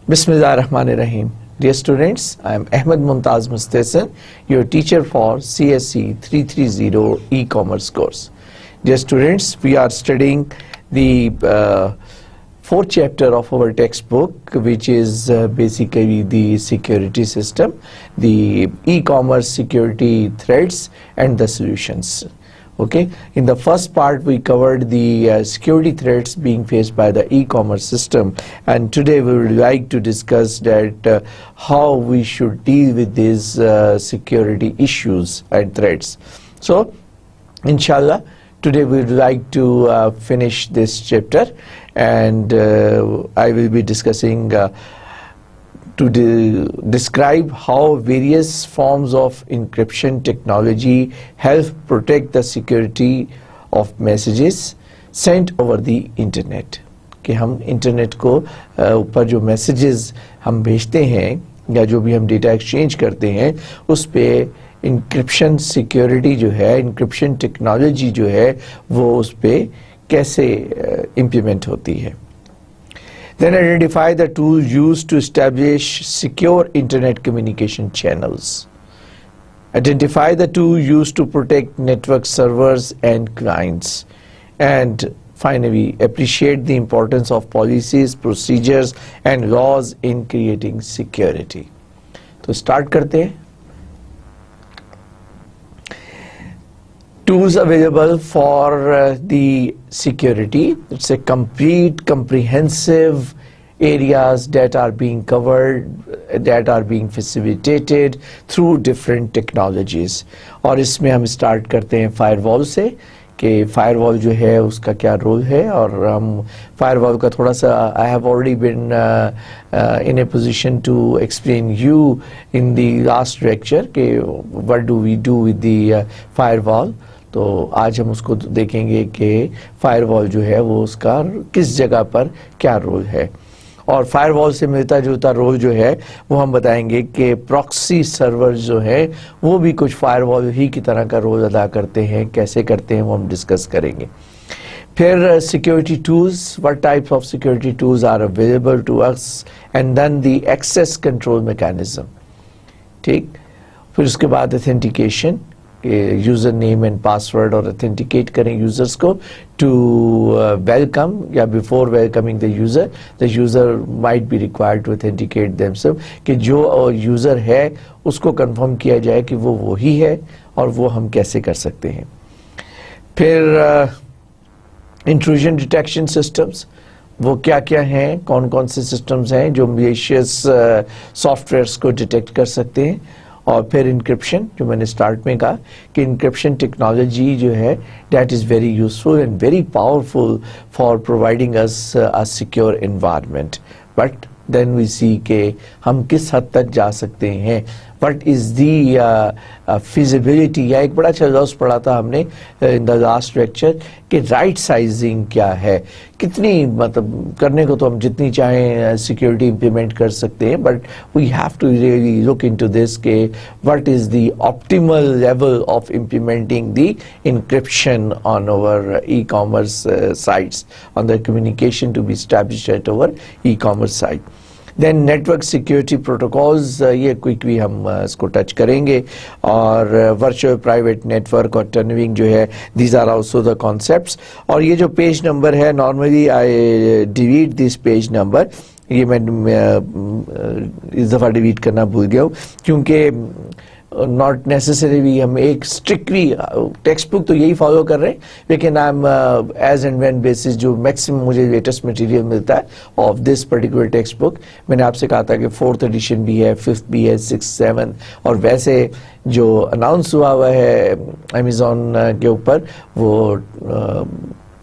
Bismillah ar-Rahman ar-Rahim. Dear students, I am Ahmed Mumtaz Mustahsin, your teacher for CSE 330 e-commerce course. Dear students, we are studying the fourth chapter of our textbook, which is basically the security system, the e-commerce security threats and the solutions. Okay, in the first part we covered the security threats being faced by the e-commerce system, and today we would like to discuss that how we should deal with these security issues and threats. So inshallah today we would like to finish this chapter, and I will be discussing to describe how various forms of encryption technology help protect the security of messages sent over the internet. کہ ہم internet کو اوپر جو messages ہم بھیجتے ہیں یا جو بھی ہم ڈیٹا ایکسچینج کرتے ہیں اس پہ انکرپشن سیکیورٹی جو ہے، انکرپشن ٹیکنالوجی جو ہے وہ اس پہ کیسے امپلیمنٹ ہوتی ہے. Then identify the tools used to establish secure internet communication channels. Identify the tools used to protect network servers and clients. And finally, appreciate the importance of policies, procedures and laws in creating security. So start karte hain. Tools available for the security. It's a complete, comprehensive areas that are being covered, that are being facilitated through different technologies. اور اس میں ہم start کرتے ہیں fire وال سے کہ fire وال جو ہے اس کا کیا رول ہے، اور ہم فائر وال کا تھوڑا سا I have already been in a position to explain you in the last lecture کہ what do we do with the firewall. تو آج ہم اس کو دیکھیں گے کہ فائر وال جو ہے وہ اس کا کس جگہ پر کیا رول ہے، اور فائر وال سے ملتا جلتا رول جو ہے وہ ہم بتائیں گے کہ پراکسی سرور جو ہے وہ بھی کچھ فائر وال ہی کی طرح کا رول ادا کرتے ہیں. کیسے کرتے ہیں وہ ہم ڈسکس کریں گے. پھر security tools, what types of security tools are available to us, and then the access control mechanism. ٹھیک، پھر اس کے بعد authentication کہ یوزر نیم اینڈ پاسورڈ اور اتھینٹیکیٹ کریں یوزرس کو ٹو ویلکم یا before welcoming the user might be required to authenticate them self کہ جو یوزر ہے اس کو کنفرم کیا جائے کہ وہ وہی ہے، اور وہ ہم کیسے کر سکتے ہیں. پھر انٹروژن ڈیٹیکشن سسٹمز، وہ کیا کیا ہیں، کون کون سے سسٹمز ہیں جو میلیشیس سافٹ ویئرس کو ڈیٹیکٹ کر سکتے ہیں. اور پھر انکرپشن جو میں نے اسٹارٹ میں کہا کہ انکرپشن ٹیکنالوجی جو ہے that is very useful and very powerful for providing us a secure environment. But then we see کہ ہم کس حد تک جا سکتے ہیں، وٹ از دی فیزیبلٹی. یا ایک بڑا اچھا لفظ پڑھا تھا ہم نے ان دا لاسٹ لیکچر کہ رائٹ سائزنگ کیا ہے، کتنی مطلب کرنے کو تو ہم جتنی چاہیں سیکورٹی امپلیمنٹ کر سکتے ہیں، but we have to really look into this کہ what is the optimal level of implementing the encryption on over e commerce sites, on the communication to be established at over e commerce site. Then network security protocols, یہ quickly ہم اس کو touch کریں گے. اور virtual private network اور tunnelling جو ہے these are also the concepts. اور یہ جو پیج نمبر ہے normally I delete this page number, یہ میں اس دفعہ ڈیلیٹ کرنا بھول گیا ہوں کیونکہ ناٹ نیسسریلی ہم ایک اسٹرکٹلی ٹیکسٹ بک تو یہی فالو کر رہے ہیں، لیکن I am as and when basis جو میکسیمم مجھے لیٹسٹ مٹیریل ملتا ہے of this particular text book. میں نے آپ سے کہا تھا کہ 4th ایڈیشن بھی ہے، 5th بھی ہے، 6th 7، اور ویسے جو اناؤنس ہوا ہے امیزون کے اوپر وہ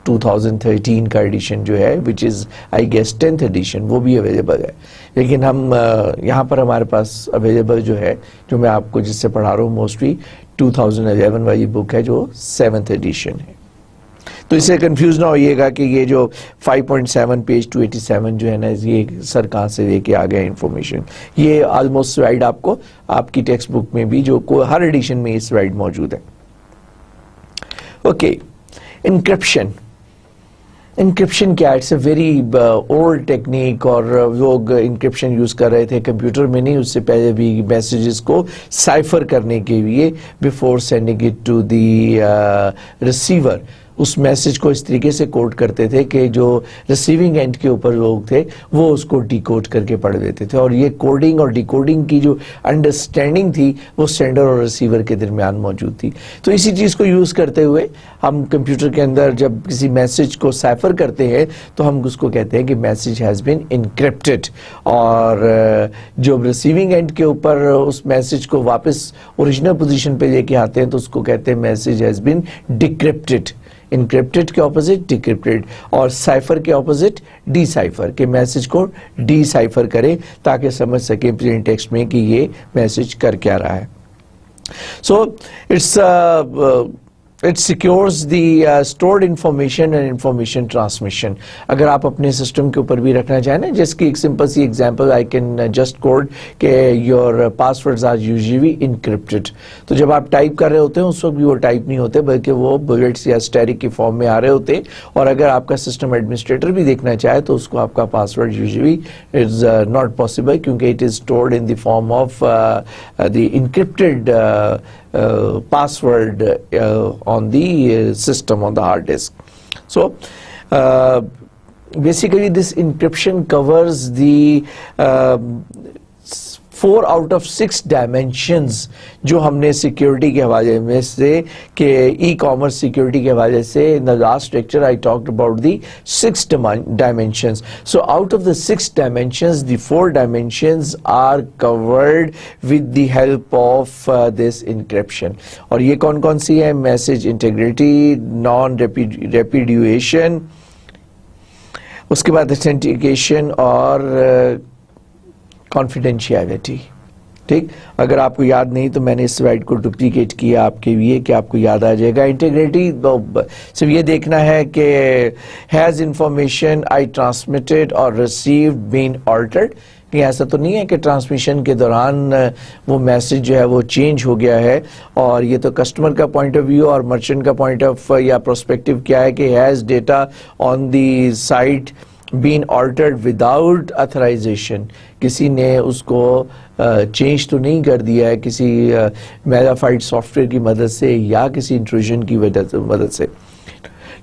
2013 کا ایڈیشن جو ہے وچ از آئی گیس 10th ایڈیشن، وہ بھی اویلیبل ہے. لیکن ہم یہاں پر ہمارے پاس اویلیبل جو ہے جو میں آپ کو جس سے پڑھا رہا ہوں موسٹلی 2011 والی بک ہے جو 7th ایڈیشن ہے. تو اس سے کنفیوز نہ ہوئیے گا کہ یہ جو 5.7 پیج 287 جو ہے نا یہ سر کہاں سے لے کے آ گیا انفارمیشن. یہ آلموسٹ سلائڈ آپ کو آپ کی ٹیکسٹ بک میں بھی جو ہر ایڈیشن میں یہ سلائڈ موجود ہے. اوکے، انکرپشن انکرپشن کیا ہے؟ It's a very old technique, اور لوگ انکرپشن یوز کر رہے تھے کمپیوٹر میں نہیں، اس سے پہلے بھی میسیجز کو سائفر کرنے کے لیے before sending it to the receiver. اس میسیج کو اس طریقے سے کوڈ کرتے تھے کہ جو ریسیونگ اینڈ کے اوپر لوگ تھے وہ اس کو ڈی کوڈ کر کے پڑھ دیتے تھے، اور یہ کوڈنگ اور ڈی کوڈنگ کی جو انڈرسٹینڈنگ تھی وہ سینڈر اور ریسیور کے درمیان موجود تھی. تو اسی چیز کو یوز کرتے ہوئے ہم کمپیوٹر کے اندر جب کسی میسیج کو سائفر کرتے ہیں تو ہم اس کو کہتے ہیں کہ میسیج ہیز بین انکرپٹڈ، اور جو ریسیونگ اینڈ کے اوپر اس میسیج کو واپس اوریجنل پوزیشن پہ لے کے آتے ہیں تو اس کو کہتے ہیں میسیج ہیز بین ڈیکرپٹڈ. انکرپٹڈ کے اپوزٹ ڈیکرپٹڈ، اور سائفر کے اپوزٹ ڈی سائفر، کہ میسیج کو ڈی سائفر کرے تاکہ سمجھ سکیں پلین ٹیکسٹ میں کہ یہ میسیج کر کیا رہا ہے. سو it secures the stored information and information transmission. اگر آپ اپنے سسٹم کے اوپر بھی رکھنا چاہیں نا، جس کی ایک سمپل سی example I can just code کہ your passwords are usually encrypted. تو جب آپ ٹائپ کر رہے ہوتے ہیں اس وقت بھی وہ ٹائپ نہیں ہوتے بلکہ وہ بلٹس یا اسٹیرک کی فارم میں آ رہے ہوتے ہیں، اور اگر آپ کا سسٹم ایڈمنسٹریٹر بھی دیکھنا چاہے تو اس کو آپ کا password usually is not possible, کیونکہ it is stored in the form of the encrypted password on the system, on the hard disk. So basically this encryption covers the 4 out of 6 dimensions جو ہم نے security کے حوالے میں سے کہ e commerce security کے حوالے سے in the last lecture I talked about the 6 dimensions. So out of the 6 dimensions, the 4 dimensions are covered with the help of this encryption. اور یہ کون کون سی ہیں؟ میسیج انٹیگریٹی، نان ریپیڈیویشن، اس کے بعد اتھینٹیکیشن اور کانفیڈینشیلٹی. ٹھیک، اگر آپ کو یاد نہیں تو میں نے اس سلائیڈ کو ڈپلیکیٹ کیا آپ کے لیے کہ آپ کو یاد آ جائے گا. انٹیگریٹی صرف یہ دیکھنا ہے کہ ہیز انفارمیشن آئی ٹرانسمیٹڈ اور ریسیوڈ بین آلٹرڈ، کہ ایسا تو نہیں ہے کہ ٹرانسمیشن کے دوران وہ میسیج جو ہے وہ چینج ہو گیا ہے. اور یہ تو کسٹمر کا پوائنٹ آف ویو اور مرچنٹ کا پوائنٹ آف یا پروسپیکٹو کیا ہے کہ has data on the site been altered without authorization، کسی نے اس کو چینج تو نہیں کر دیا ہے کسی میلافائڈ سافٹ ویئر کی مدد سے یا کسی انٹروژن کی مدد سے.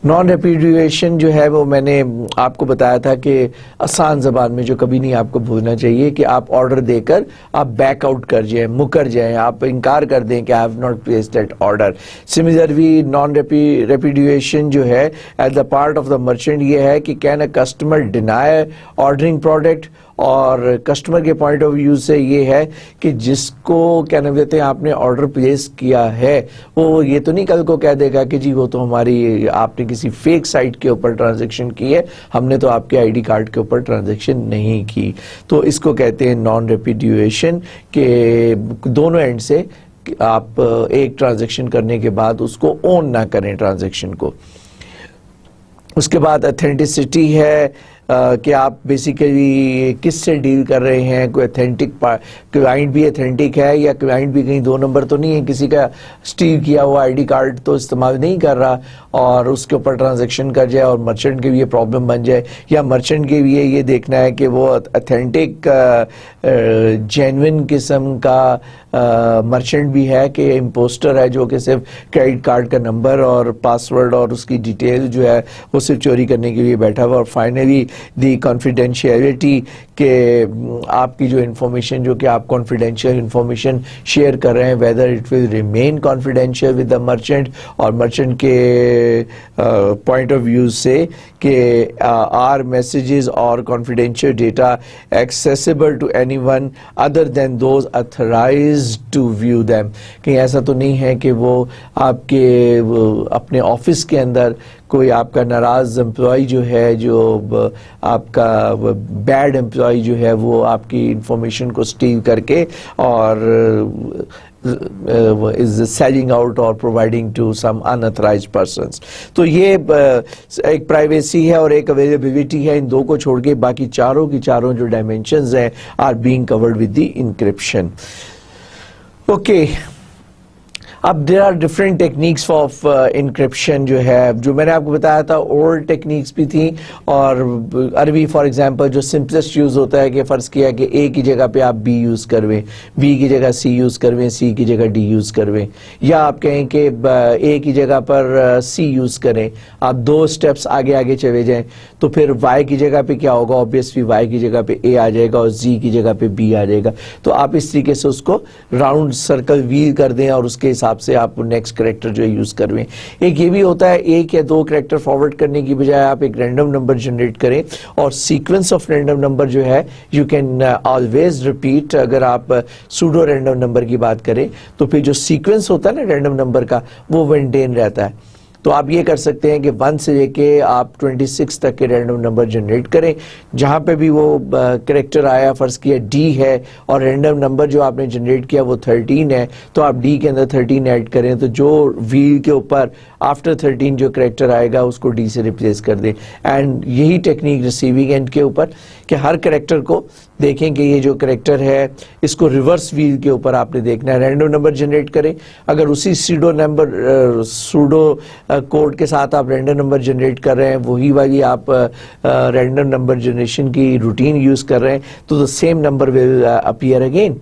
نان ریپیڈیویشن جو ہے وہ میں نے آپ کو بتایا تھا کہ آسان زبان میں جو کبھی نہیں آپ کو بھولنا چاہیے کہ آپ آرڈر دے کر آپ بیک آؤٹ کر جائیں، مکر جائیں، آپ انکار کر دیں کہ I have not placed that order. Similarly non repudiation جو ہے at the part of the merchant یہ ہے کہ can a customer deny ordering product، اور کسٹمر کے پوائنٹ آف ویو سے یہ ہے کہ جس کو کیا نام کہتے ہیں آپ نے آرڈر پلیس کیا ہے وہ یہ تو نہیں کل کو کہہ دے گا کہ جی وہ تو ہماری آپ نے کسی فیک سائٹ کے اوپر ٹرانزیکشن کی ہے، ہم نے تو آپ کے آئی ڈی کارڈ کے اوپر ٹرانزیکشن نہیں کی. تو اس کو کہتے ہیں نان ریپیڈیویشن، کہ دونوں اینڈ سے آپ ایک ٹرانزیکشن کرنے کے بعد اس کو اون نہ کریں ٹرانزیکشن کو. اس کے بعد اتھینٹسٹی ہے کہ آپ بیسیکلی کس سے ڈیل کر رہے ہیں، کوئی اتھینٹک کلائنٹ بھی اتھینٹک ہے یا کلائنٹ بھی کہیں 2 نمبر تو نہیں ہے، کسی کا اسٹیل کیا ہوا آئی ڈی کارڈ تو استعمال نہیں کر رہا اور اس کے اوپر ٹرانزیکشن کر جائے اور مرچنٹ کے لیے پرابلم بن جائے، یا مرچنٹ کے لیے یہ دیکھنا ہے کہ وہ اتھینٹک جینوئن قسم کا مرچنٹ بھی ہے کہ امپوسٹر ہے جو کہ صرف کریڈٹ کارڈ کا نمبر اور پاسورڈ اور اس کی ڈیٹیل جو ہے وہ صرف چوری کرنے کے لیے بیٹھا ہوا. اور فائنلی دی کانفیڈینشیلٹی، کہ آپ کی جو انفارمیشن جو کہ آپ کانفیڈینشیل انفارمیشن شیئر کر رہے ہیں whether it will remain confidential with the merchant, اور مرچنٹ کے پوائنٹ آف ویو سے کہ آر میسیجز اور confidential data accessible to anyone other than those authorised to view them, کہیں ایسا تو نہیں ہے کہ وہ آپ کے اپنے آفس کے اندر کوئی آپ کا ناراض امپلائی جو ہے، جو آپ کا بیڈ امپلائی جو ہے وہ آپ کی انفارمیشن کو اسٹیل کر کے اور is selling out or providing to some unauthorized persons. تو یہ ایک پرائیویسی ہے اور ایک اویلیبلٹی ہے، ان دو کو چھوڑ کے باقی چاروں کی چاروں جو ڈائمینشنز ہیں are being covered with the encryption. Okay. اب there are different techniques of encryption جو ہے، جو میں نے آپ کو بتایا تھا اولڈ ٹیکنیکس بھی تھیں، اور عربی فار ایگزامپل جو سمپلسٹ یوز ہوتا ہے کہ فرض کیا کہ اے کی جگہ پہ آپ بی یوز کرویں، بی کی جگہ سی یوز کرویں، سی کی جگہ ڈی یوز کرویں، یا آپ کہیں کہ اے کی جگہ پر سی یوز کریں، آپ 2 اسٹیپس آگے آگے چلے جائیں تو پھر وائی کی جگہ پہ کیا ہوگا، اوبیسلی وائی کی جگہ پہ اے آ جائے گا اور زی کی جگہ پہ بی آ جائے گا. تو آپ اس طریقے سے اس کو راؤنڈ سرکل ویل کر دیں اور اس کے حساب سے آپ نیکسٹ کریکٹر جو ہے یوز کرویں. ایک یہ بھی ہوتا ہے ایک یا 2 کریکٹر فارورڈ کرنے کی بجائے آپ ایک رینڈم نمبر جنریٹ کریں، اور سیکوینس آف رینڈم نمبر جو ہے یو کین آلویز ریپیٹ. اگر آپ سوڈو رینڈم نمبر کی بات کریں تو پھر جو سیکوینس ہوتا ہے نا رینڈم نمبر کا وہ مینٹین رہتا ہے. تو آپ یہ کر سکتے ہیں کہ 1 سے لے کے آپ 26 تک کے رینڈم نمبر جنریٹ کریں، جہاں پہ بھی وہ کریکٹر آیا، فرض کیا ڈی ہے اور رینڈم نمبر جو آپ نے جنریٹ کیا وہ 13 ہے، تو آپ ڈی کے اندر 13 ایڈ کریں، تو جو ویل کے اوپر آفٹر 13 جو کریکٹر آئے گا اس کو ڈی سے ریپلیس کر دیں. اینڈ یہی ٹیکنیک ریسیونگ اینڈ کے اوپر کہ ہر کریکٹر کو دیکھیں کہ یہ جو کریکٹر ہے اس کو ریورس ویل کے اوپر آپ نے دیکھنا ہے، رینڈم نمبر جنریٹ کریں. اگر اسی سوڈو کوڈ کے ساتھ آپ رینڈم نمبر جنریٹ کر رہے ہیں، وہی والی آپ رینڈم نمبر جنریشن کی روٹین یوز کر رہے ہیں، تو the same number will appear again.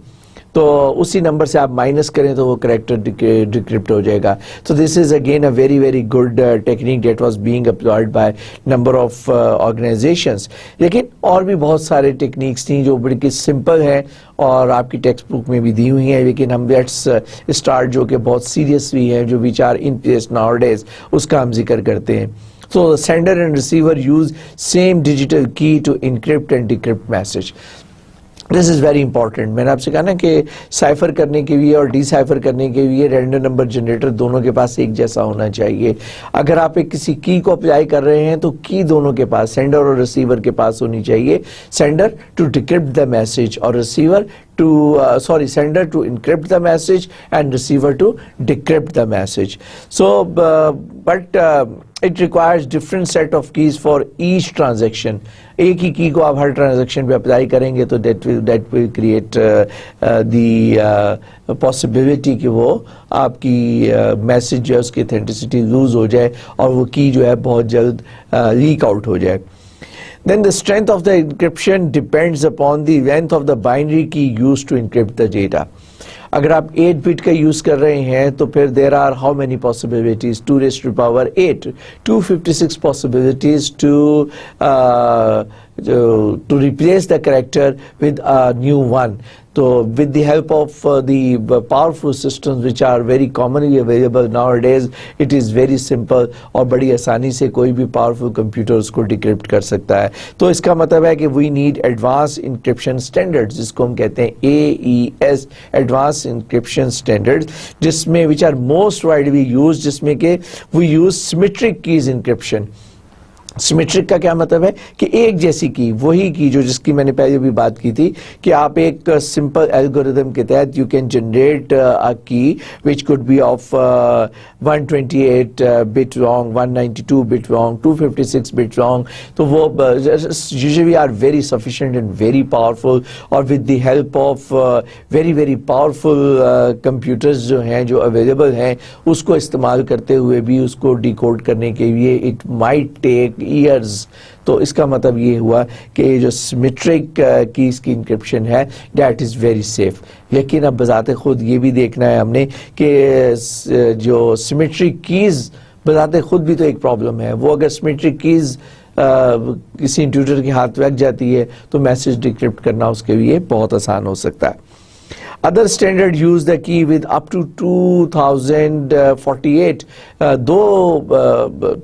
تو اسی نمبر سے آپ مائنس کریں تو وہ کریکٹر ڈیکرپٹ ہو جائے گا. تو this is again a very very good technique that was being applied by number of organisations. لیکن اور بھی بہت سارے ٹیکنیکس تھیں جو بڑی سمپل ہیں اور آپ کی ٹیکسٹ بک میں بھی دی ہوئی ہیں، لیکن ہم لیٹس اسٹارٹ جو کہ بہت سیریس بھی ہیں، جو which are in place nowadays, اس کا ہم ذکر کرتے ہیں. So the sender and receiver use same digital key to encrypt and decrypt message. This is very important. میں نے آپ سے کہا نا کہ سائفر کرنے کے لیے اور ڈی سائفر کرنے کے لیے رینڈم نمبر جنریٹر دونوں کے پاس ایک جیسا ہونا چاہیے. اگر آپ ایک کسی کی کو اپلائی کر رہے ہیں تو کی دونوں کے پاس، سینڈر اور ریسیور کے پاس ہونی چاہیے. Sender to decrypt the message اور receiver sender to encrypt the message and receiver to decrypt the message. So but it requires different set of keys for each transaction. ایک ہی کی کو آپ ہر ٹرانزیکشن پہ اپلائی کریں گے تو that will create the possibility کہ وہ آپ کی میسج جو ہے اس کی اتھینٹسٹی لوز ہو جائے اور وہ کی جو ہے بہت جلد لیک آؤٹ ہو جائے. Then the strength of the encryption depends upon the length of the binary key used to encrypt the data. اگر آپ 8 بٹ کا یوز کر رہے ہیں تو پھر there are how many possibilities? 2 raised to power 8, 256 possibilities to replace the character with a new one. So with the help of the powerful systems which are very commonly available nowadays, it is very simple اور بڑی آسانی سے کوئی بھی powerful computer اس کو decrypt کر سکتا ہے. تو اس کا مطلب ہے کہ we need advanced encryption standards جس کو ہم کہتے ہیں AES Advanced Encryption Standards، جس میں which are most widely used، جس میں کہ we use symmetric keys encryption. Symmetric کا کیا مطلب ہے کہ ایک جیسی کی، وہی کی جو جس کی میں نے پہلے بھی بات کی تھی کہ آپ ایک سمپل الگوریدم کے تحت you can generate a key which could be of 128 bit long, 192 bit long, 256 bit long. تو وہ usually are very sufficient and very powerful، اور with the help of very very powerful computers جو ہیں جو available ہیں اس کو استعمال کرتے ہوئے بھی اس کو ڈیکوڈ کرنے کے لیے it might take years. تو اس کا مطلب یہ ہوا کہ جو سیمیٹرک کیز کی انکرپشن ہے دیٹ از ویری سیف. لیکن اب بذات خود یہ بھی دیکھنا ہے ہم نے کہ جو سیمیٹرک کیز بذات خود بھی تو ایک پرابلم ہے. وہ اگر سیمیٹرک کیز کسی انٹیوٹر کے ہاتھ لگ جاتی ہے تو میسج ڈیکرپٹ کرنا اس کے لیے بہت آسان ہو سکتا ہے. Other standard use the key with up to 2048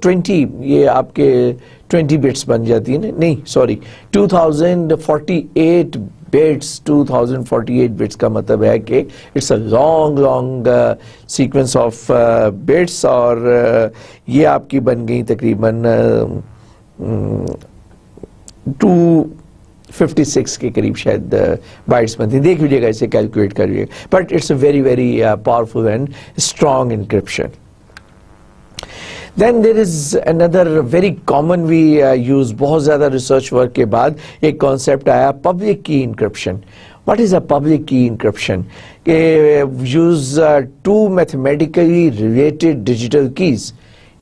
20 یہ آپ کے 20 بٹس بن جاتی ہیں، نہیں سوری 2048 بٹس. 2048 بٹس کا مطلب ہے کہ it's a long sequence of bits, اور یہ آپ کی بن گئی تقریباً 256 کے قریب شاید بائٹس بنتی ہیں. دیکھ لیجیے گا، اسے کیلکولیٹ کریے. But it's a very very powerful and strong encryption. Then there is another very commonly used، بہت زیادہ ریسرچ ورک کے بعد ایک کانسیپٹ آیا پبلک کی encryption. What is a public key encryption? Use two mathematically related digital keys.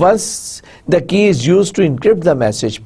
Once the key is used to encrypt the message,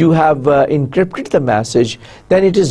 you have encrypted the message, then it is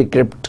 decrypt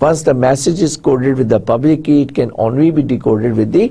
once the message is coded with the public key, it can only be decoded with the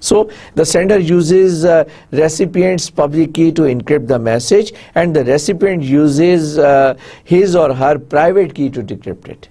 So the sender uses recipient's public key to encrypt the message and the recipient uses his or her private key to decrypt it.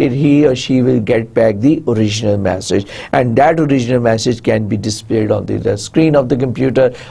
he or she will get back the original message and that original message can be displayed on the screen of the computer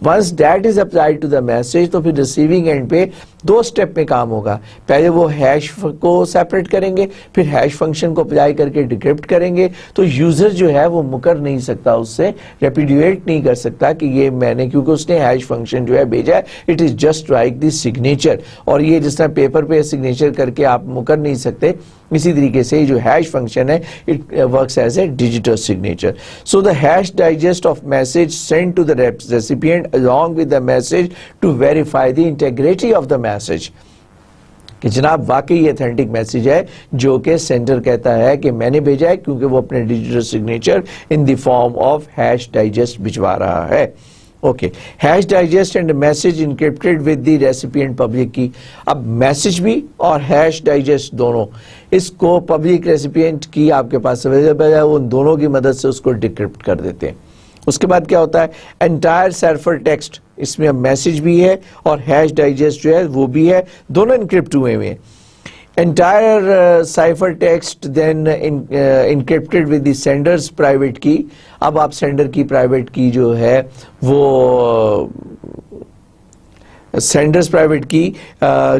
once that is applied to the message تو پھر receiving end پہ 2 step میں کام ہوگا. پہلے وہ hash کو separate کریں گے, پھر ہیش فنکشن کو اپلائی کر کے ڈیکرپٹ کریں گے. تو یوزر جو ہے وہ مکر نہیں سکتا, اس سے ریپیڈیویٹ نہیں کر سکتا کہ یہ میں نے, کیونکہ اس نے ہیش فنکشن جو ہے بھیجا ہے, it is just like the signature. اور یہ جس طرح پیپر پہ سگنیچر کر کے آپ مکر نہیں سکتے, اسی طریقے سے جو ہیش فنکشن ہے it works as a digital signature. So the hash digest of message send to the recipient along with the message to verify the integrity of the message, کہ جناب واقعی یہ اتھینٹک میسج ہے جو کہ sender کہتا ہے کہ میں نے بھیجا ہے, کیونکہ وہ اپنے digital signature in the form of hash digest بھجوا رہا ہے. Okay, hash digest and message encrypted with the recipient public کی. اب میسج بھی اور ہیش ڈائجسٹ دونوں, اس کو پبلک ریسیپینٹ کی آپ کے پاس اویلیبل ہے, ان دونوں کی مدد سے اس کو ڈیکرپٹ کر دیتے ہیں. اس کے بعد کیا ہوتا ہے, انٹائر سائفر ٹیکسٹ, اس میں میسج بھی ہے اور ہیش ڈائجسٹ جو ہے وہ بھی ہے, دونوں انکرپٹ ہوئے ہوئے ہیں. Entire cipher text then encrypted with the sender's private key. اب آپ سینڈر کی پرائیویٹ کی جو ہے وہ senders private key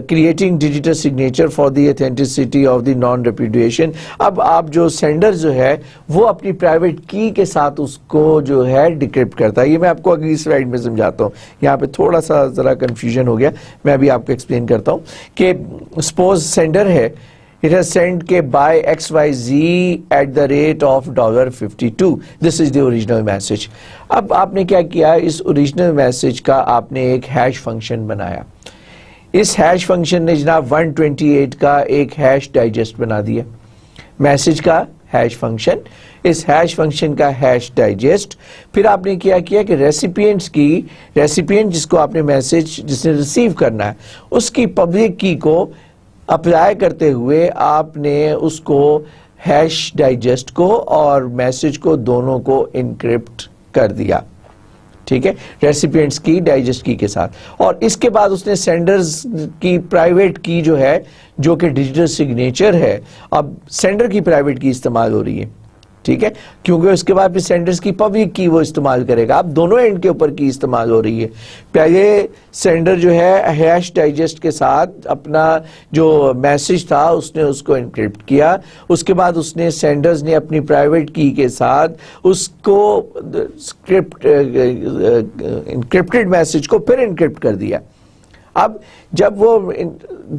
creating digital signature for the authenticity of the non repudiation. اب آپ جو سینڈر جو ہے وہ اپنی پرائیویٹ کی کے ساتھ اس کو جو ہے ڈیکرپٹ کرتا ہے. یہ میں آپ کو اگلی سلائیڈ میں سمجھاتا ہوں, یہاں پہ تھوڑا سا ذرا کنفیوژن ہو گیا, میں ابھی آپ کو ایکسپلین کرتا ہوں کہ سپوز سینڈر ہے, it has sent کہ by XYZ at the rate of $52. This is the original message. اب آپ نے کیا کیا, اس اوریجنل میسج کا آپ نے ایک ہیش فنکشن بنایا. اس ہیش فنکشن نے جناب 128 کا ایک ہیش ڈائجسٹ بنا دیا. میسج کا ہیش فنکشن, اس ہیش فنکشن کا ہیش ڈائجسٹ. پھر آپ نے کیا کہ ریسیپینٹس کی, ریسیپینٹ جس کو آپ نے میسج جس نے ریسیو کرنا ہے, اس کی پبلک کی کو اپلائی کرتے ہوئے آپ نے اس کو ہیش ڈائجسٹ کو اور میسج کو دونوں کو انکرپٹ کر دیا. ٹھیک ہے, ریسیپینٹس کی ڈائجسٹ کی کے ساتھ. اور اس کے بعد اس نے سینڈرز کی پرائیویٹ کی جو ہے, جو کہ ڈیجیٹل سگنیچر ہے, اب سینڈر کی پرائیویٹ کی استعمال ہو رہی ہے. ٹھیک ہے, کیونکہ اس کے بعد پھر سینڈرز کی پبلک کی وہ استعمال کرے گا. اب دونوں اینڈ کے اوپر کی استعمال ہو رہی ہے. پہلے سینڈر جو ہے ہیش ڈائجسٹ کے ساتھ اپنا جو میسج تھا اس نے اس کو انکرپٹ کیا. اس کے بعد اس نے سینڈرز نے اپنی پرائیویٹ کی کے ساتھ اس کو انکرپٹڈ میسج کو پھر انکرپٹ کر دیا. اب جب وہ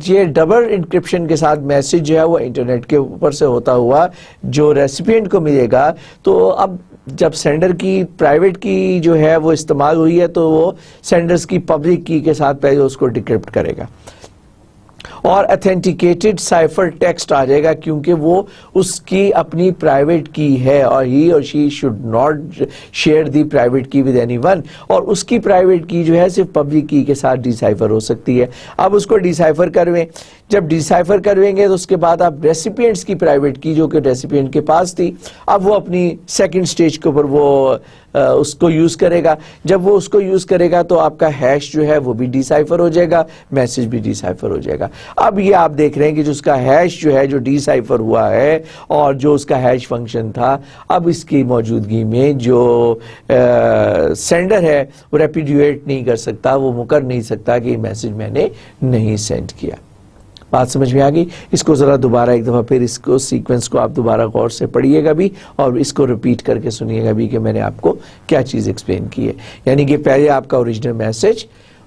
یہ ڈبل انکرپشن کے ساتھ میسج جو ہے وہ انٹرنیٹ کے اوپر سے ہوتا ہوا جو ریسیپینٹ کو ملے گا, تو اب جب سینڈر کی پرائیویٹ کی جو ہے وہ استعمال ہوئی ہے تو وہ سینڈرز کی پبلک کی کے ساتھ پہلے اس کو ڈیکرپٹ کرے گا اور اتھینٹیکیٹڈ سائفر ٹیکسٹ آ جائے گا, کیونکہ وہ اس کی اپنی پرائیویٹ کی ہے اور ہی اور she should not share the private کی ود اینی ون, اور اس کی پرائیویٹ کی جو ہے صرف پبلک کی کے ساتھ ڈی سائفر ہو سکتی ہے. اب اس کو ڈی سائفر کرویں, جب ڈی سائفر کرویں گے تو اس کے بعد آپ ریسیپینٹس کی پرائیویٹ کی جو کہ ریسیپینٹ کے پاس تھی, اب وہ اپنی سیکنڈ سٹیج کے اوپر وہ اس کو یوز کرے گا. جب وہ اس کو یوز کرے گا تو آپ کا ہیش جو ہے وہ بھی ڈی سائفر ہو جائے گا, میسج بھی ڈی سائفر ہو جائے گا. اب یہ آپ دیکھ رہے ہیں کہ جو اس کا ہیش جو ہے جو ڈی سائفر ہوا ہے اور جو اس کا ہیش فنکشن تھا, اب اس کی موجودگی میں جو سینڈر ہے وہ ریپیڈیویٹ نہیں کر سکتا, وہ مکر نہیں سکتا کہ یہ میسج میں نے نہیں سینڈ کیا. بات سمجھ میں آ گئی؟ اس کو ذرا دوبارہ ایک دفعہ پھر اس کو سیکوینس کو آپ دوبارہ غور سے پڑھیے گا بھی اور اس کو ریپیٹ کر کے سنیے گا بھی کہ میں نے آپ کو کیا چیز ایکسپلین کی ہے. یعنی کہ پہلے آپ کا اوریجنل میسج,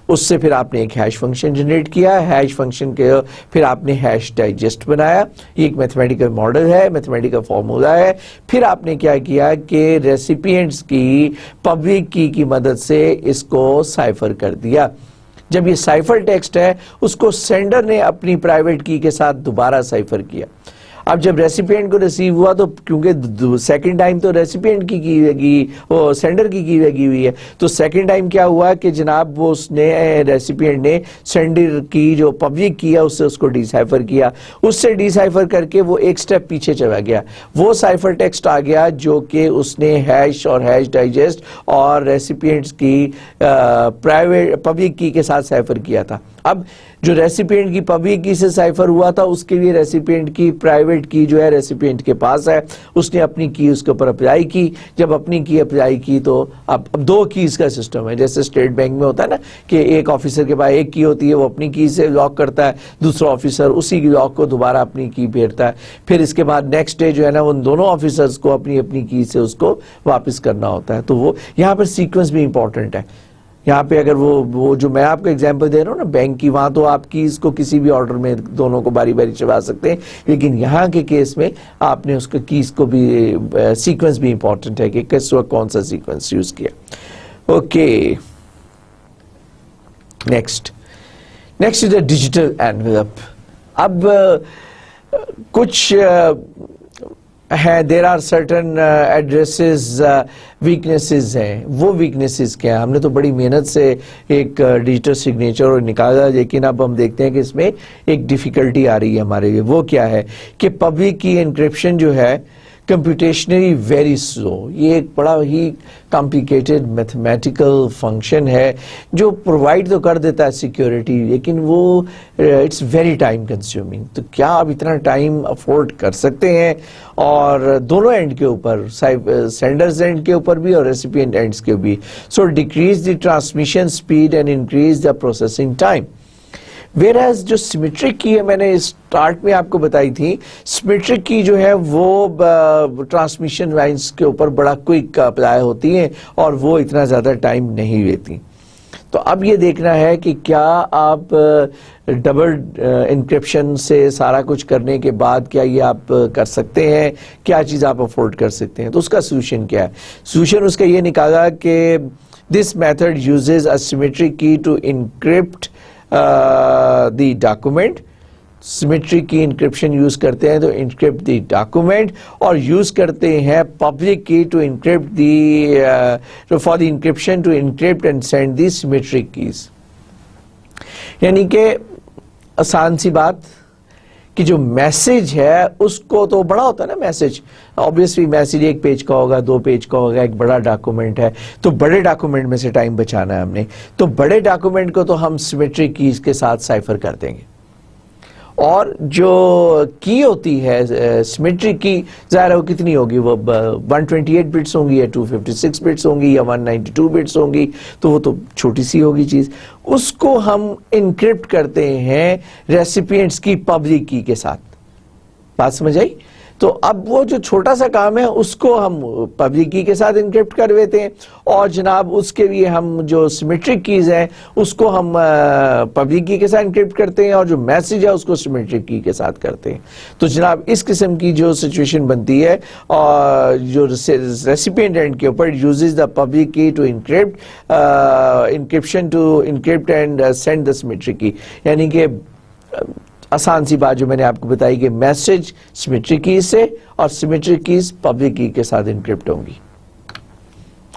اس سے پھر آپ نے ایک ہیش فنکشن جنریٹ کیا, ہیش فنکشن کے پھر آپ نے ہیش ڈائجسٹ بنایا, یہ ایک میتھمیٹیکل ماڈل ہے, میتھمیٹیکل فارمولا ہے. پھر آپ نے کیا کیا کہ ریسیپینٹس کی پبلک کی مدد سے اس کو سائفر کر دیا. جب یہ سائفر ٹیکسٹ ہے اس کو سینڈر نے اپنی پرائیویٹ کی کے ساتھ دوبارہ سائفر کیا. اب جب ریسیپینٹ کو ریسیو ہوا تو کیونکہ سیکنڈ ٹائم تو ریسیپینٹ کی ہوئی, وہ سینڈر کی ہوئی ہے, تو سیکنڈ ٹائم کیا ہوا کہ جناب وہ اس نے ریسیپینٹ نے سینڈر کی جو پبلک کیا اس سے اس کو ڈی سائفر کیا. اس سے ڈی سائفر کر کے وہ ایک سٹیپ پیچھے چلا گیا, وہ سائفر ٹیکسٹ آ گیا جو کہ اس نے ہیش اور ہیش ڈائجسٹ اور ریسیپینٹس کی پرائیویٹ پبلک کی کے ساتھ سائفر کیا تھا. اب جو ریسیپینٹ کی پبلک کی سے سائفر ہوا تھا اس کے لیے ریسیپینٹ کی پرائیویٹ کی جو ہے ریسیپینٹ کے پاس ہے, اس نے اپنی کی اس کے اوپر اپلائی کی, جب اپنی کی اپلائی کی تو اب 2 کیز کا سسٹم ہے, جیسے اسٹیٹ بینک میں ہوتا ہے نا کہ ایک آفیسر کے پاس ایک کی ہوتی ہے, وہ اپنی کی سے لاک کرتا ہے, دوسرا آفیسر اسی کی لاک کو دوبارہ اپنی کی پھیرتا ہے, پھر اس کے بعد نیکسٹ ڈے جو ہے نا ان دونوں آفیسرز کو اپنی اپنی کی سے اس کو واپس کرنا ہوتا ہے. تو وہ یہاں پر سیکوینس بھی امپورٹنٹ ہے. یہاں پہ اگر وہ جو میں آپ کو ایگزامپل دے رہا ہوں نا بینک کی, وہاں تو آپ کیز کو کسی بھی آرڈر میں دونوں کو باری باری چبا سکتے ہیں, لیکن یہاں کے کیس میں آپ نے اس کو کیز کو بھی سیکوینس بھی امپورٹنٹ ہے کہ کس وقت کون سا سیکوینس یوز کیا. Okay, next is the digital envelope. اب کچھ ہے, there are certain addresses weaknesses ہیں. وہ ویکنیسز کیا ہیں؟ ہم نے تو بڑی محنت سے ایک ڈیجیٹل سگنیچر نکالا, لیکن اب ہم دیکھتے ہیں کہ اس میں ایک ڈیفیکلٹی آ رہی ہے ہمارے لیے. وہ کیا ہے کہ پبلک کی انکرپشن جو ہے کمپیوٹیشنلی ویری سلو. یہ ایک بڑا ہی کمپلیکیٹڈ میتھمیٹیکل فنکشن ہے جو پرووائڈ تو کر دیتا ہے سیکیورٹی, لیکن وہ اٹس ویری ٹائم کنزیومنگ. تو کیا آپ اتنا ٹائم افورڈ کر سکتے ہیں؟ اور دونوں اینڈ کے اوپر, سینڈرز اینڈ کے اوپر بھی اور ریسیپینٹ اینڈز کے بھی. So decrease the transmission speed and increase the processing time. Whereas جو سیمیٹرک کی ہے, میں نے اسٹارٹ میں آپ کو بتائی تھی, سیمیٹرک کی جو ہے وہ ٹرانسمیشن لائنز کے اوپر بڑا کوئک اپلائی ہوتی ہیں اور وہ اتنا زیادہ ٹائم نہیں لیتی. تو اب یہ دیکھنا ہے کہ کیا آپ ڈبل انکرپشن سے سارا کچھ کرنے کے بعد کیا یہ آپ کر سکتے ہیں, کیا چیز آپ افورڈ کر سکتے ہیں. تو اس کا سولوشن کیا ہے؟ سولوشن اس کا یہ نکالا کہ this method uses a symmetric key to encrypt the document. Symmetric key encryption use کرتے ہیں تو انکرپٹ دی ڈاکومنٹ, اور یوز کرتے ہیں public key to encrypt the for the encryption to encrypt and send the symmetric keys. یعنی کہ آسان سی بات کہ جو میسج ہے اس کو تو بڑا ہوتا ہے نا میسج, obviously میسج 1 پیج کا ہوگا, 2 پیج کا ہوگا, ایک بڑا ڈاکومنٹ ہے, تو بڑے ڈاکومنٹ میں سے ٹائم بچانا ہے ہم نے, تو بڑے ڈاکومنٹ کو تو ہم سیمیٹرک کیز کے ساتھ سائفر کر دیں گے. اور جو کی ہوتی ہے سیمیٹرک کی, ظاہر ہے وہ کتنی ہوگی, وہ 128 بٹس ہوں گی یا 256 بٹس ہوں گی یا 192 بٹس ہوں گی, تو وہ تو چھوٹی سی ہوگی چیز. اس کو ہم انکرپٹ کرتے ہیں ریسیپینٹس کی پبلک کی کے ساتھ. بات سمجھ آئی؟ تو اب وہ جو چھوٹا سا کام ہے اس کو ہم پبلک کی کے ساتھ انکرپٹ کر دیتے ہیں, اور جناب اس کے لیے ہم جو سیمیٹرک کیز ہیں اس کو ہم پبلک کی کے ساتھ انکرپٹ کرتے ہیں, اور جو میسج ہے اس کو سیمیٹرک کی کے ساتھ کرتے ہیں. تو جناب اس قسم کی جو سچویشن بنتی ہے, اور جو ریسیپینٹ اینڈ کے اوپر uses the public key to encrypt encryption to encrypt and send the symmetric key. یعنی کہ آسان سی بات جو میں نے آپ کو بتائی کہ میسج سیمیٹرک کیز سے اور سیمیٹرک کیز پبلک کی کے ساتھ انکرپٹ ہوں گی.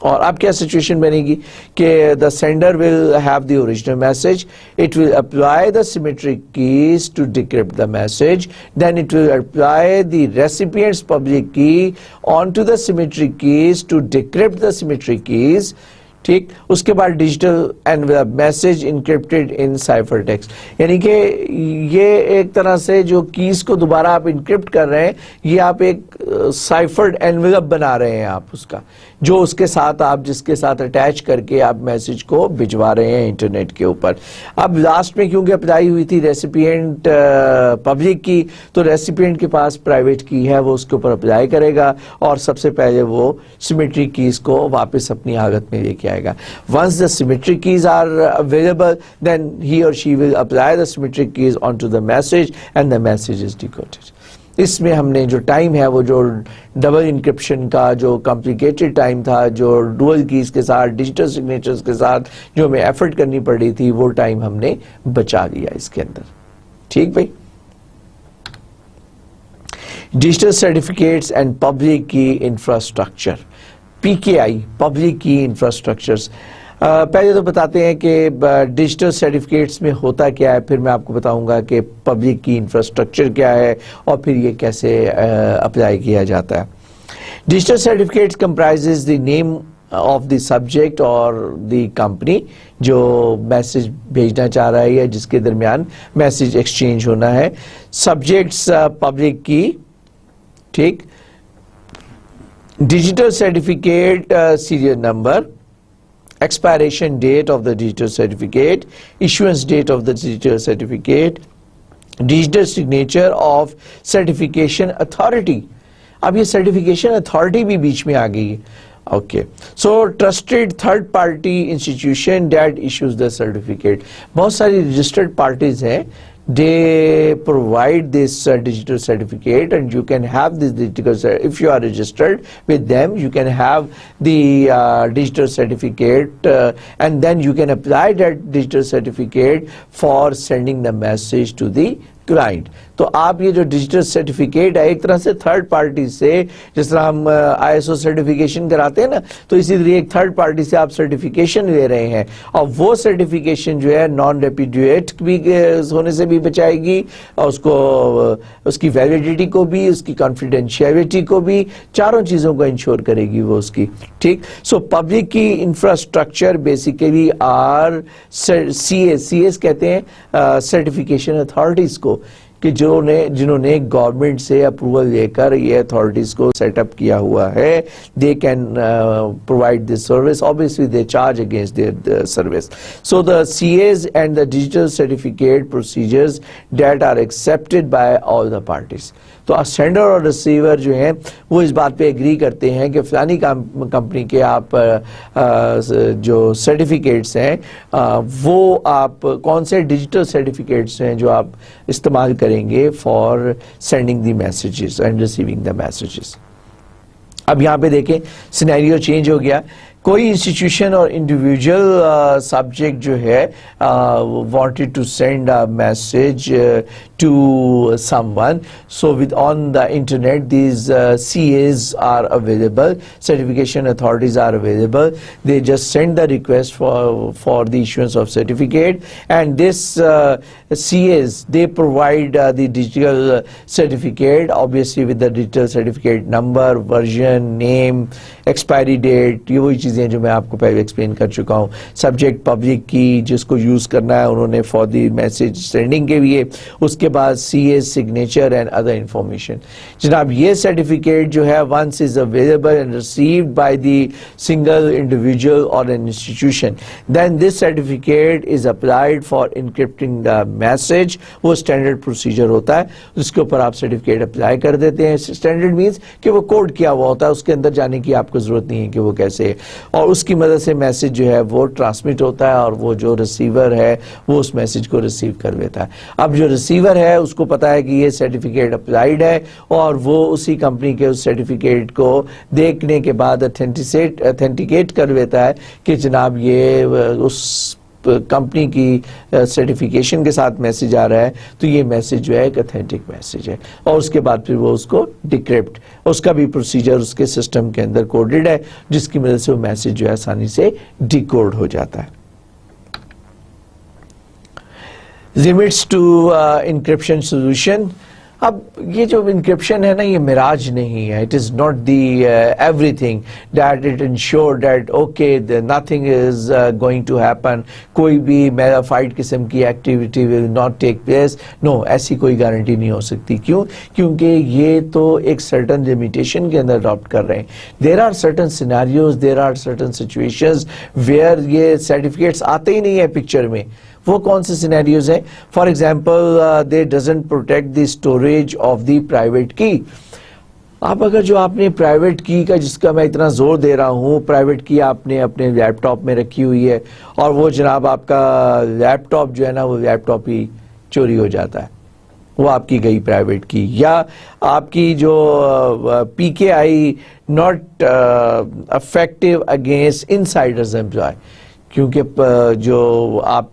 اور اب کیا سچویشن بنے گی کہ the sender will have the original message, it will apply the symmetric keys to decrypt the message, then it will apply the recipient's public key onto the symmetric keys to decrypt the symmetric keys. ٹھیک, اس کے بعد digital envelope message encrypted ان cipher text. یعنی کہ یہ ایک طرح سے جو کیز کو دوبارہ آپ انکرپٹ کر رہے ہیں, یہ آپ ایک سائفرڈ اینویلپ بنا رہے ہیں آپ اس کا, جو اس کے ساتھ آپ جس کے ساتھ اٹیچ کر کے آپ میسج کو بھجوا رہے ہیں انٹرنیٹ کے اوپر. اب لاسٹ میں کیونکہ اپلائی ہوئی تھی ریسیپینٹ پبلک کی, تو ریسیپینٹ کے پاس پرائیویٹ کی ہے, وہ اس کے اوپر اپلائی کرے گا, اور سب سے پہلے وہ سیمیٹرک کیز کو واپس اپنی حالت میں لے کے آئے گا. Once the symmetric keys are available, then he or she will apply the symmetric keys onto the message and the message is decoded. اس میں ہم نے جو ٹائم ہے وہ جو ڈبل انکرپشن کا جو کمپلیکیٹڈ ٹائم تھا, جو ڈوئل کیز کے ساتھ ڈیجیٹل سگنیچرز کے ساتھ جو ہمیں ایفرٹ کرنی پڑ رہی تھی, وہ ٹائم ہم نے بچا لیا اس کے اندر. ٹھیک بھائی. ڈیجیٹل سرٹیفکیٹس اینڈ پبلک کی انفراسٹرکچر, PKI پبلک کی انفراسٹرکچرز. پہلے تو بتاتے ہیں کہ ڈیجیٹل سرٹیفکیٹس میں ہوتا کیا ہے, پھر میں آپ کو بتاؤں گا کہ پبلک کی انفراسٹرکچر کیا ہے اور پھر یہ کیسے اپلائی کیا جاتا ہے. Digital certificates کمپرائزز the name of the subject اور دی کمپنی جو میسج بھیجنا چاہ رہا ہے یا جس کے درمیان میسج ایکسچینج ہونا ہے. سبجیکٹس پبلک کی, ٹھیک, digital certificate serial number, expiration date of the digital certificate, issuance date of the digital certificate, digital signature of certification authority. اب یہ certification authority بھی بیچ میں آ گئی ہے. Okay, so trusted third party institution that issues the certificate. بہت ساری registered parties ہیں, they provide this digital certificate, and you can have this digital if you are registered with them, you can have the digital certificate, and then you can apply that digital certificate for sending the message to the client. تو آپ یہ جو digital certificate ہے ایک طرح سے third party سے, جس طرح ہم ISO سرٹیفکیشن کراتے ہیں نا, تو اسی طرح ایک تھرڈ پارٹی سے آپ سرٹیفکیشن لے رہے ہیں, اور وہ سرٹیفکیشن جو ہے نان ریپیڈیٹ بھی ہونے سے بھی بچائے گی, اور اس کو اس کی ویلیڈیٹی کو بھی, اس کی کانفیڈینشیلٹی کو بھی, چاروں چیزوں کو انشور کرے گی وہ اس کی. ٹھیک, سو پبلک کی انفراسٹرکچر بیسیکلی آر CAs کہتے ہیں سرٹیفکیشن اتھارٹیز کو, کہ جنہوں نے گورنمنٹ سے اپروول لے کر یہ اتھارٹیز کو سیٹ اپ کیا ہوا ہے. They can provide this service, obviously they charge against their service. So the CAs and the digital certificate procedures that are accepted by all the parties. تو sender اور receiver جو ہیں وہ اس بات پہ ایگری کرتے ہیں کہ فلانی کمپنی کے آپ جو سرٹیفکیٹس ہیں وہ آپ کون سے ڈیجیٹل سرٹیفکیٹس ہیں جو آپ استعمال کریں گے for sending the messages and receiving the messages. اب یہاں پہ دیکھیں سینیریو چینج ہو گیا. کوئی انسٹیٹیوشن اور انڈیویجول سبجیکٹ جو ہے wanted to send a message to someone, so with on the internet these CAs are available, certification authorities are available. They just send the request for the issuance of certificate, and this CAs they provide the digital certificate, obviously with the digital certificate number, version, name, expiry date. یہ وہی چیزیں جو میں آپ کو پہلے explain کر چکا ہوں. سبجیکٹ پبلک کی جس کو یوز کرنا ہے انہوں نے فار دی میسج سینڈنگ کے لیے, اس کے بعد CA signature and other information. جناب یہ سرٹیفکیٹ جو ہے once is available and received by the single individual or an institution, then this certificate is applied for encrypting the message. وہ standard procedure ہوتا ہے, اس کے اوپر آپ سرٹیفکیٹ اپلائی کر دیتے ہیں. اسٹینڈرڈ مینس کہ وہ کوڈ کیا ہوا ہوتا ہے, اس کے اندر جانے کی آپ کو ضرورت نہیں ہے کہ وہ کیسے, اور اس کی مدد سے میسج جو ہے وہ ٹرانسمٹ ہوتا ہے, اور وہ جو ریسیور ہے وہ اس میسج کو ریسیو کر لیتا ہے. اب جو ریسیور ہے اس کو پتا ہے کہ یہ سرٹیفکیٹ اپلائیڈ ہے, اور وہ اسی کمپنی کے اس سرٹیفکیٹ کو دیکھنے کے بعد اتھینٹیکیٹ کر لیتا ہے کہ جناب یہ اس کمپنی کی سرٹیفکیشن کے ساتھ میسج آ رہا ہے, تو یہ میسج جو ہے ایک اتھینٹک میسج ہے. اور اس کے بعد پھر وہ اس کو ڈیکرپٹ, اس کا بھی پروسیجر اس کے سسٹم کے اندر کوڈڈ ہے, جس کی مدد سے وہ میسج جو ہے آسانی سے ڈیکوڈ ہو جاتا ہے. Limits to encryption solution. اب یہ جو انکرپشن ہے نا یہ معراج نہیں ہے. It is not the everything that it ensure that okay nothing is going to happen, کوئی بھی میرافائڈ قسم کی activity will not take place. No, ایسی کوئی گارنٹی نہیں ہو سکتی. کیوں؟ کیونکہ یہ تو ایک سرٹن لمیٹیشن کے اندر اڈاپٹ کر رہے ہیں. There are certain scenarios, there are certain situations where یہ سرٹیفکیٹس آتے ہی نہیں ہیں پکچر میں. وہ کون سے سینیریوز ہیں؟ For example they doesn't protect the storage of the private کی. آپ اگر جو آپ نے پرائیویٹ کی کا جس کا میں اتنا زور دے رہا ہوں, پرائیویٹ کی آپ نے اپنے لیپ ٹاپ میں رکھی ہوئی ہے, اور وہ جناب آپ کا لیپ ٹاپ جو ہے نا وہ لیپ ٹاپ ہی چوری ہو جاتا ہے, وہ آپ کی گئی پرائیویٹ کی. یا آپ کی جو PKI not effective against insiders employee, کیونکہ جو آپ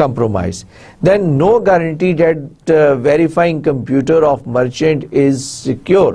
compromised. Then no guarantee that verifying computer of merchant is secure.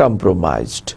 compromised।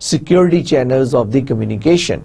security channels of the communication।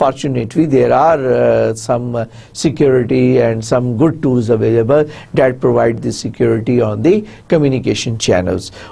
fortunately there are some security and some good tools available that provide the security on the communication channels।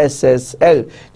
SSL,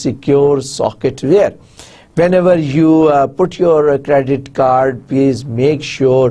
Secure Socket Layer। Whenever you put your credit card, please make sure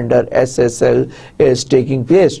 under SSL is taking place।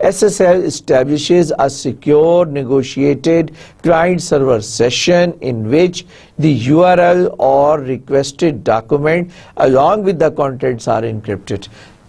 SSL establishes a secure negotiated client-server session in which the URL or requested document along with the contents are encrypted।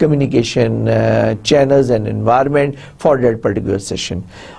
communication channels and environment for that particular session।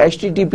HTTP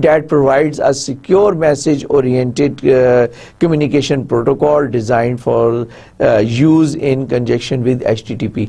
That provides a secure message oriented communication protocol designed for use in conjunction with HTTP।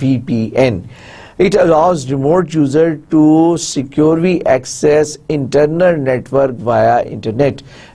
VPN। It allows remote user to securely access internal network via internet.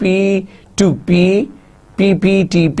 P2P, PPTP,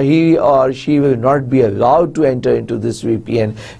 he or she will not be allowed to enter into this VPN.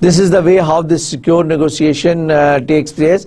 This is the way how this secure negotiation takes place.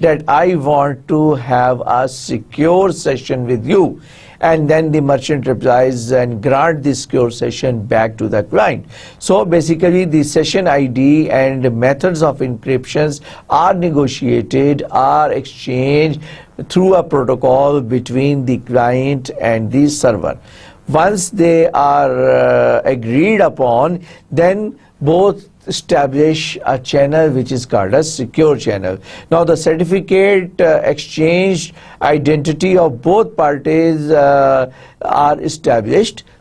that I want to have a secure session with you, and then the merchant replies and grant the secure session back to the client. So basically the session ID and methods of encryptions are negotiated, are exchanged through a protocol between the client and the server. Once they are agreed upon, then both establish a channel which is called a secure channel. Now the certificate exchange identity of both parties are established.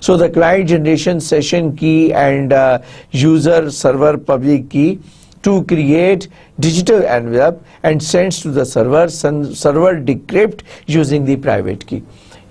So the client generation session key and user server public key to create digital envelope and sends to the server. Server decrypt using the private key.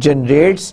generates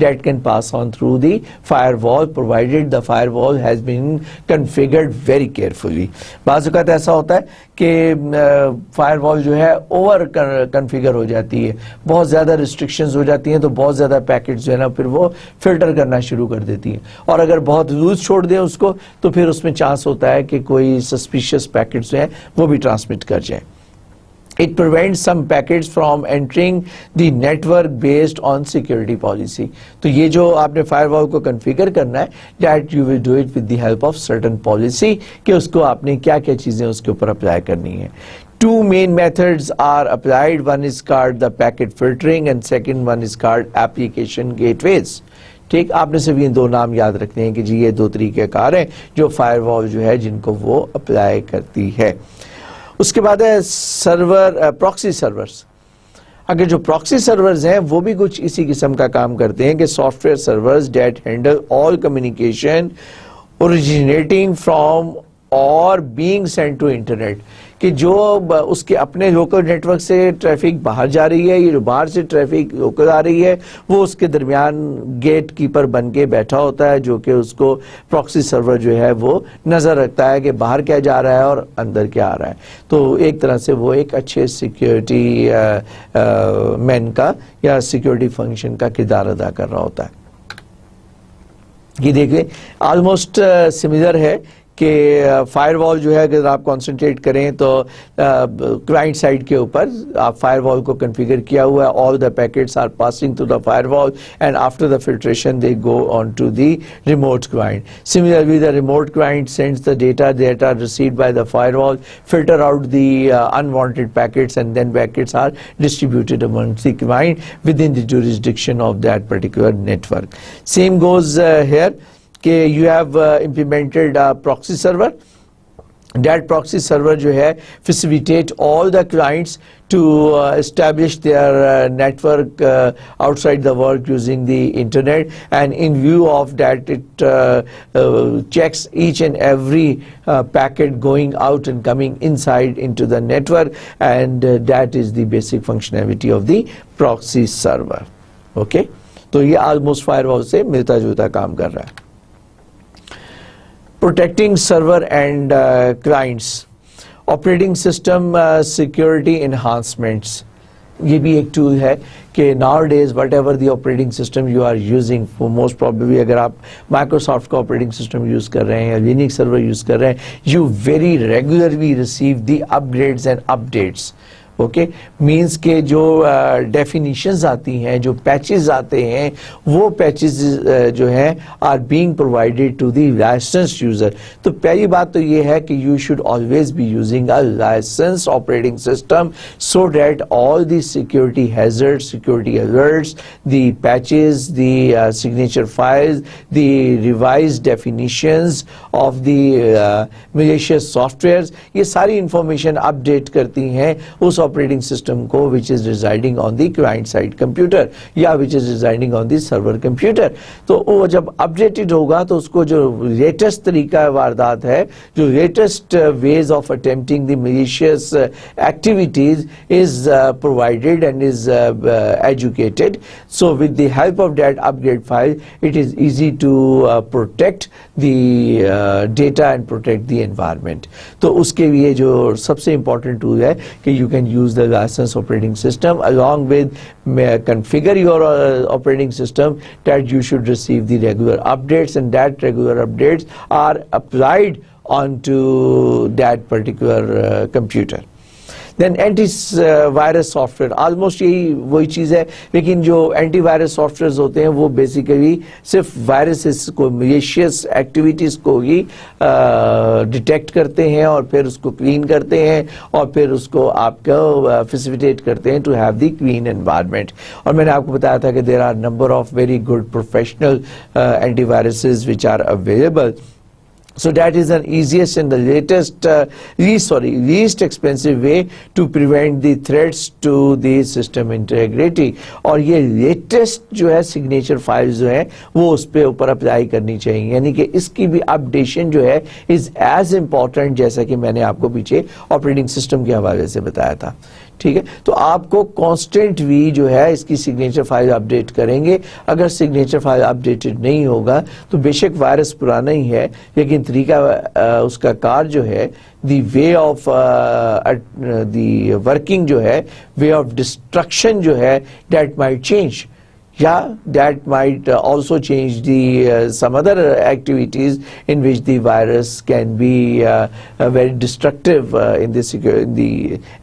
that can pass on through the fire وال provided the fire وال has been configured very carefully. بعض اوقات ایسا ہوتا ہے کہ fire وال جو ہے اوور کنفیگر ہو جاتی ہے, بہت زیادہ ریسٹرکشنز ہو جاتی ہیں, تو بہت زیادہ پیکٹس جو ہے نا پھر وہ فلٹر کرنا شروع کر دیتی ہیں, اور اگر بہت لوز چھوڑ دیں اس کو تو پھر اس میں چانس ہوتا ہے کہ کوئی سسپیشیس پیکٹس جو ہیں وہ بھی ٹرانسمٹ کر جائیں. It prevents some packets from entering the network based on security policy. تو یہ جو آپ نے فائر وال کو کنفیگر کرنا ہے that you will do it with the help of certain policy کہ اس کو آپ نے کیا کیا چیزیں اس کے اوپر اپلائی کرنی ہیں. Two main methods are applied. One is called the packet filtering and second one is called application gateways. ٹھیک, آپ نے صرف یہ دو نام یاد رکھنے ہیں کہ جی یہ دو طریقہ کار ہیں جو فائر وال جو ہے جن کو وہ اپلائی کرتی ہے. اس کے بعد ہے سرور, پراکسی سرورز. اگر جو پراکسی سرورز ہیں وہ بھی کچھ اسی قسم کا کام کرتے ہیں کہ soft where servers that handle all communication originating from اور بینگ سینٹ ٹو انٹرنیٹ, کہ جو اس کے اپنے لوکل نیٹ ورک سے ٹریفک باہر جا رہی ہے یا جو باہر سے ٹریفک لوکل آ رہی ہے وہ اس کے درمیان گیٹ کیپر بن کے بیٹھا ہوتا ہے جو کہ اس کو پراکسی سرور جو ہے وہ نظر رکھتا ہے کہ باہر کیا جا رہا ہے اور اندر کیا آ رہا ہے. تو ایک طرح سے وہ ایک اچھے سیکیورٹی مین کا یا سیکیورٹی فنکشن کا کردار ادا کر رہا ہوتا ہے. یہ دیکھیں آلموسٹ سملر ہے کہ فائر وال جو ہے اگر آپ کانسنٹریٹ کریں تو کلائنٹ سائڈ کے اوپر آپ فائر وال کو کنفیگر کیا ہوا ہے, all the packets are passing through the firewall and after the filtration they go on to the remote client. Similarly the remote client sends the data that are received by the firewall, filter out the unwanted packets and then packets are distributed amongst the client within the jurisdiction of that particular network. Same goes here کہ you have implemented a proxy server. That proxy server جو ہے facilitate all the clients to establish their network outside the world using the internet, and in view of that it checks each and every packet going out and coming inside into the network, and that is the basic functionality of the proxy server. Okay, تو یہ almost firewall سے ملتا جلتا کام کر رہا ہے. Protecting server and clients, operating system security enhancements. یہ بھی ایک ٹول ہے کہ nowadays whatever the operating system you are using, for most probably اگر آپ Microsoft کا operating system یوز کر رہے ہیں یا Linux server یوز کر رہے ہیں, you very regularly receive the upgrades and updates. Okay, means کہ جو ڈیفینیشنز آتی ہیں, جو پیچز آتے ہیں, وہ پیچز جو ہیں are being provided to the licence user. تو پہلی بات تو یہ ہے کہ you should always be using a licence operating system so that all the security hazard, security alerts, the patches, the signature files, the revise definitions of the malicious softwares, یہ ساری information update کرتی ہیں اس operating system کو which is residing on the client side computer یا which is residing on the server computer. تو وہ جب updated ہوگا تو اس کو جو latest طریقہ واردات ہے, جو latest ways of attempting the malicious activities is provided and is educated. So with the help of that upgrade file it is easy to protect the data and protect the environment. تو اس کے لیے جو سب سے important tool ہے کہ you can use the license operating system along with configure your operating system that you should receive the regular updates, and that regular updates are applied onto that particular computer. Then antivirus software, almost یہی وہی چیز ہے, لیکن جو anti virus soft wears ہوتے ہیں وہ basically صرف وائرسز کو, میلیشیس ایکٹیویٹیز کو ہی ڈیٹیکٹ کرتے ہیں اور پھر اس کو کلین کرتے ہیں اور پھر اس کو آپ کو فیسیلیٹیٹ کرتے ہیں to have the clean environment. اور میں نے آپ کو بتایا تھا کہ there are number of very good professional antiviruses which are available. So that is an easiest and the least expensive way to prevent the threats to the system integrity. اور یہ latest جو ہے signature files جو ہیں وہ اس پہ اوپر apply کرنی چاہیے, یعنی کہ اس کی بھی اپڈیشن جو ہے is as important جیسا کہ میں نے آپ کو پیچھے operating system کے حوالے سے بتایا تھا. ٹھیک ہے. تو آپ کو کانسٹنٹلی جو ہے اس کی سگنیچر فائل اپڈیٹ کریں گے. اگر سگنیچر فائل اپڈیٹڈ نہیں ہوگا تو بے شک وائرس پرانا ہی ہے, لیکن طریقہ اس کا کار جو ہے, دی وے آف دی ورکنگ جو ہے, وے آف ڈسٹرکشن جو ہے, that might change. Yeah, that might also change some other activities in which the virus can be very destructive in the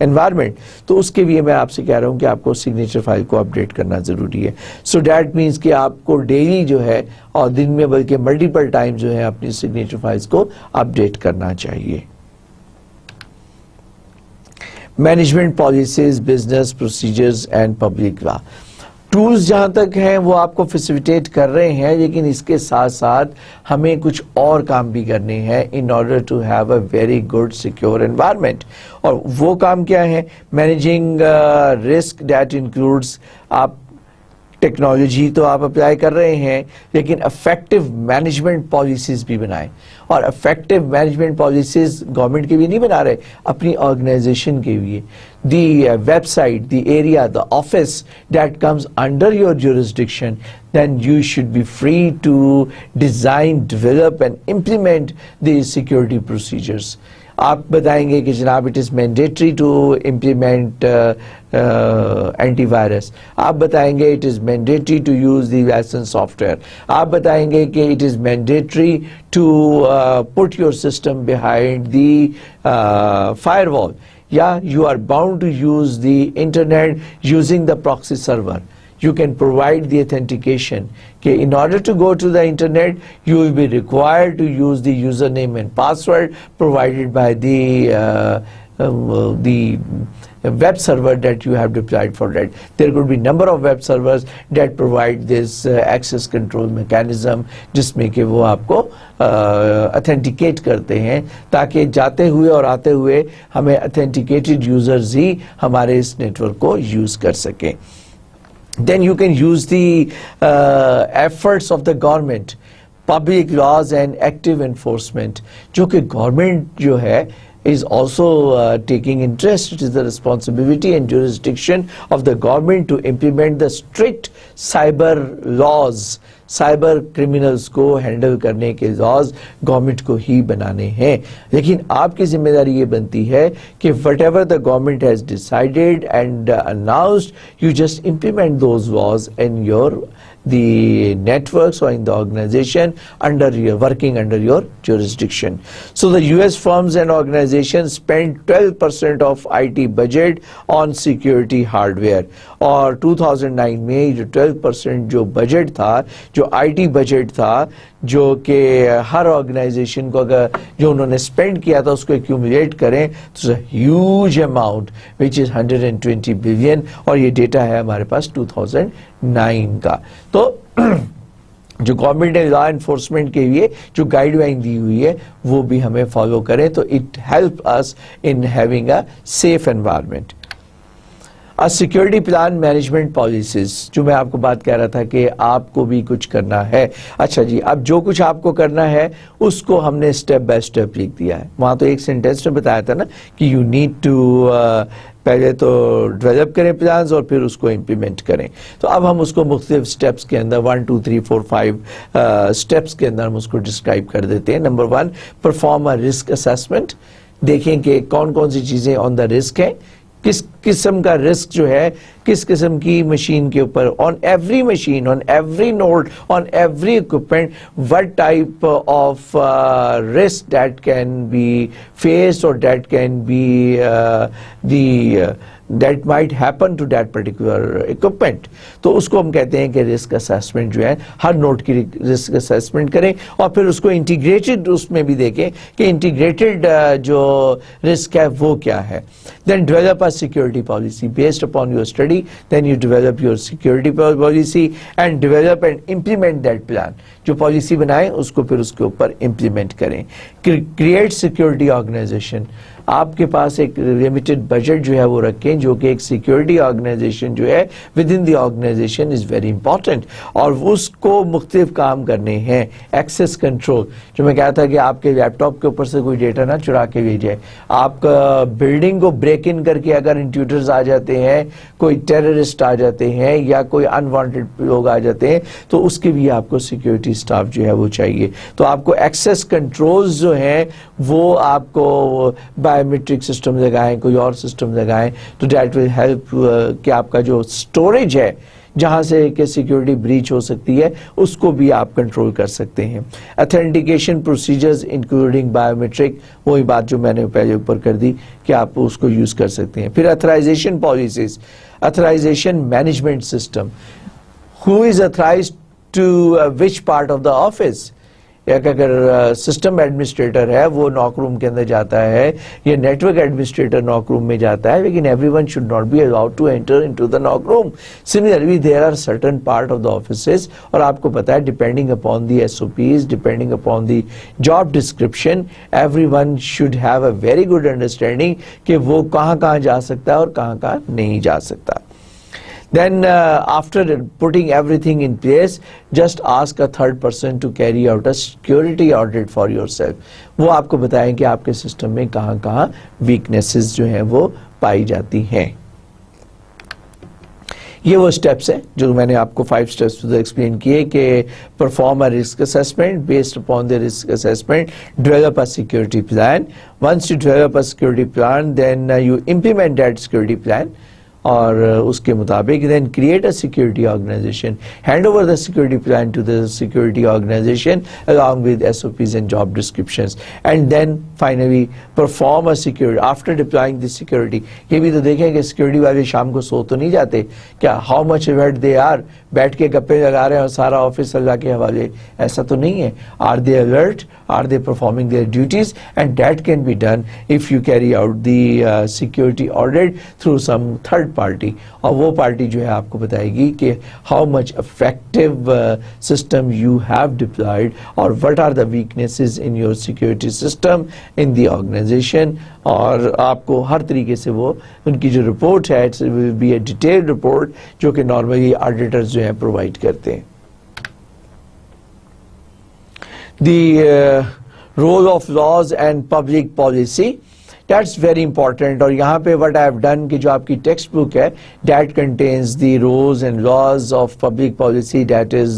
environment. تو اس کے لیے میں آپ سے کہہ رہا ہوں کہ آپ کو سگنیچر فائل کو اپڈیٹ کرنا ضروری ہے. So that means کہ آپ کو ڈیلی جو ہے اور دن میں بلکہ ملٹیپل ٹائم جو ہے اپنی سگنیچر فائلز کو اپڈیٹ کرنا چاہیے. Management policies, business procedures and public law. Tools جہاں تک ہیں وہ آپ کو فیسیلیٹیٹ کر رہے ہیں, لیکن اس کے ساتھ ساتھ ہمیں کچھ اور کام بھی کرنے ہیں in order to have a very good secure environment. اور وہ کام کیا ہے؟ مینیجنگ رسک دیٹ انکلوڈس, آپ ٹیکنالوجی تو آپ اپلائی کر رہے ہیں, لیکن افیکٹو مینجمنٹ پالیسیز بھی بنائیں. اور افیکٹو مینجمنٹ پالیسیز گورنمنٹ کے بھی نہیں بنا رہے, اپنی آرگنائزیشن کے لیے. The website, the area, the office that comes under your jurisdiction, then you should be free to design, develop and implement these security procedures. آپ بتائیں گے کہ جناب it is mandatory to implement antivirus, آپ بتائیں گے it is mandatory to use the licensed software, آپ بتائیں گے کہ it is mandatory to put your system behind the firewall. Yeah, you are bound to use the internet using the proxy server. You can provide the authentication. Okay, in order to go to the internet, you will be required to use the username and password provided by the web server that you have deployed for that. There could be number of web servers that provide this access control mechanism, جس میں کہ وہ آپ کو authenticate کرتے ہیں تاکہ جاتے ہوئے اور آتے ہوئے ہمیں authenticated users ہی ہمارے اس نیٹورک کو یوز کر سکیں. Then you can use the efforts of the government, public laws and active enforcement. جو کہ گورنمنٹ جو ہے is also taking interest. It is the responsibility and jurisdiction of the government to implement the strict cyber laws. Cyber criminals کو handle کرنے کے laws government کو ہی بنانے ہیں, لیکن آپ کی ذمہ داری یہ بنتی ہے کہ what ever the government has decided and announced, you just implement those laws in your the networks or in the organization working under your jurisdiction. So the US firms and organizations spend 12% of IT budget on security hardware. اور 2009 میں جو 12% جو budget تھا, جو IT budget تھا, جو کہ ہر organization کو اگر جو انہوں نے اسپینڈ کیا تھا اس کو ایکیومولیٹ کریں تو huge amount which is 120 billion, اور یہ ڈیٹا ہے ہمارے پاس 2009 کا. تو جو گورنمنٹ نے لا انفورسمنٹ کے لیے جو گائیڈ لائن دی ہوئی ہے وہ بھی ہمیں فالو کریں, تو it helps in having a safe environment. Security plan management policies, جو میں آپ کو بات کہہ رہا تھا کہ آپ کو بھی کچھ کرنا ہے. اچھا جی, اب جو کچھ آپ کو کرنا ہے اس کو ہم نے اسٹیپ بائی اسٹیپ لکھ دیا ہے. وہاں تو ایک سینٹینس میں بتایا تھا نا کہ یو نیڈ ٹو پہلے تو ڈیولپ کریں پلانز اور پھر اس کو امپلیمنٹ کریں. تو اب ہم اس کو مختلف سٹیپس کے اندر 1 2 3 4 5 سٹیپس کے اندر ہم اس کو ڈسکرائب کر دیتے ہیں. Number 1, perform a risk assessment. دیکھیں کہ کون کون سی چیزیں آن دا رسک ہیں, کس قسم کا رسک جو ہے کس قسم کی مشین کے اوپر, on every machine, on every node, on every equipment, what type of risk that can be faced or that can be that might happen to that particular equipment. تو اس کو ہم کہتے ہیں کہ رسک اسیسمنٹ جو ہے ہر نوٹ کی risk assessment کریں اور پھر اس کو انٹیگریٹڈ اس میں بھی دیکھیں کہ انٹیگریٹڈ جو رسک ہے وہ کیا ہے. Then develop a security policy based upon your study. Then you develop your security policy and develop and implement that plan. جو پالیسی بنائیں اس کو پھر اس کے اوپر امپلیمنٹ کریں. Create security organization. آپ کے پاس ایک لمیٹڈ بجٹ جو ہے وہ رکھیں, جو کہ ایک سیکیورٹی آرگنائزیشن جو ہے within the organisation is very important, اور اس کو مختلف کام کرنے ہیں. ایکسیس کنٹرول, جو میں کہا تھا کہ آپ کے لیپ ٹاپ کے اوپر سے کوئی ڈیٹا نہ چرا کے بھیجے, آپ کا بلڈنگ کو بریک ان کر کے اگر انٹروڈرز آ جاتے ہیں, کوئی ٹیررسٹ آ جاتے ہیں یا کوئی انوانٹڈ لوگ آ جاتے ہیں, تو اس کے بھی آپ کو سیکیورٹی سٹاف جو ہے وہ چاہیے. تو آپ کو ایکسیس کنٹرولز جو ہیں وہ آپ کو بایو میٹرک سسٹم لگائیں, کوئی اور سسٹم لگائیں, تو دیٹ ول ہیلپ کہ آپ کا جو اسٹوریج ہے جہاں سے کہ سیکیورٹی بریچ ہو سکتی ہے اس کو بھی آپ کنٹرول کر سکتے ہیں. Authentication procedures including biometric, وہی بات جو میں نے پہلے اوپر کر دی کہ آپ اس کو یوز کر سکتے ہیں. پھر authorisation policies, authorisation management system, who is authorized to which part of the office. ایک اگر سسٹم ایڈمنسٹریٹر ہے وہ ناک روم کے اندر جاتا ہے, یا نیٹ ورک ایڈمنسٹریٹر ناک روم میں جاتا ہے, لیکن everyone should not be allowed to enter into the NOC room. Similarly there are certain part of the offices, اور آپ کو پتا ہے depending upon the SOPs, depending upon the job description, everyone should have a very good understanding کہ وہ کہاں کہاں جا سکتا ہے اور کہاں کہاں نہیں جا سکتا. Then after putting everything in place, just ask a third person to carry out a security audit for yourself. وہ آپ کو بتائیں کہ آپ کے سسٹم میں کہاں کہاں ویکنیسز جو ہیں وہ پائی جاتی ہیں. یہ وہ سٹیپس ہیں جو میں نے آپ کو 5 سٹیپس ایکسپلین کیے کہ perform a risk assessment, based upon the risk assessment develop a security plan. Once you develop a security plan, then you implement that security plan, اور اس کے مطابق then create a security organization, hand over the security plan to the security organization along with SOPs and job descriptions, and then finally perform a security after deploying the security. یہ بھی تو دیکھیں کہ security والے شام کو سو تو نہیں جاتے کیا, how much alert they are, بیٹھ کے گپے لگا رہے ہیں اور سارا آفس اللہ کے حوالے, ایسا تو نہیں ہے. Are they alert, are they performing their duties, and that can be done if you carry out the security audit through some third party, اور وہ پارٹی جو ہے آپ کو بتائے گی کہ how much effective system you have deployed, اور what are the weaknesses in your security system in the organization, اور آپ کو ہر طریقے سے وہ ان کی جو رپورٹ ہے it will be a detailed report جو کہ نارملی آڈیٹرز جو ہیں پرووائڈ کرتے ہیں. The role of laws and public policy, that's very important. اور یہاں پہ what I have done کہ جو آپ کی ٹیکسٹ بک ہے that contains the rules and laws of public policy that is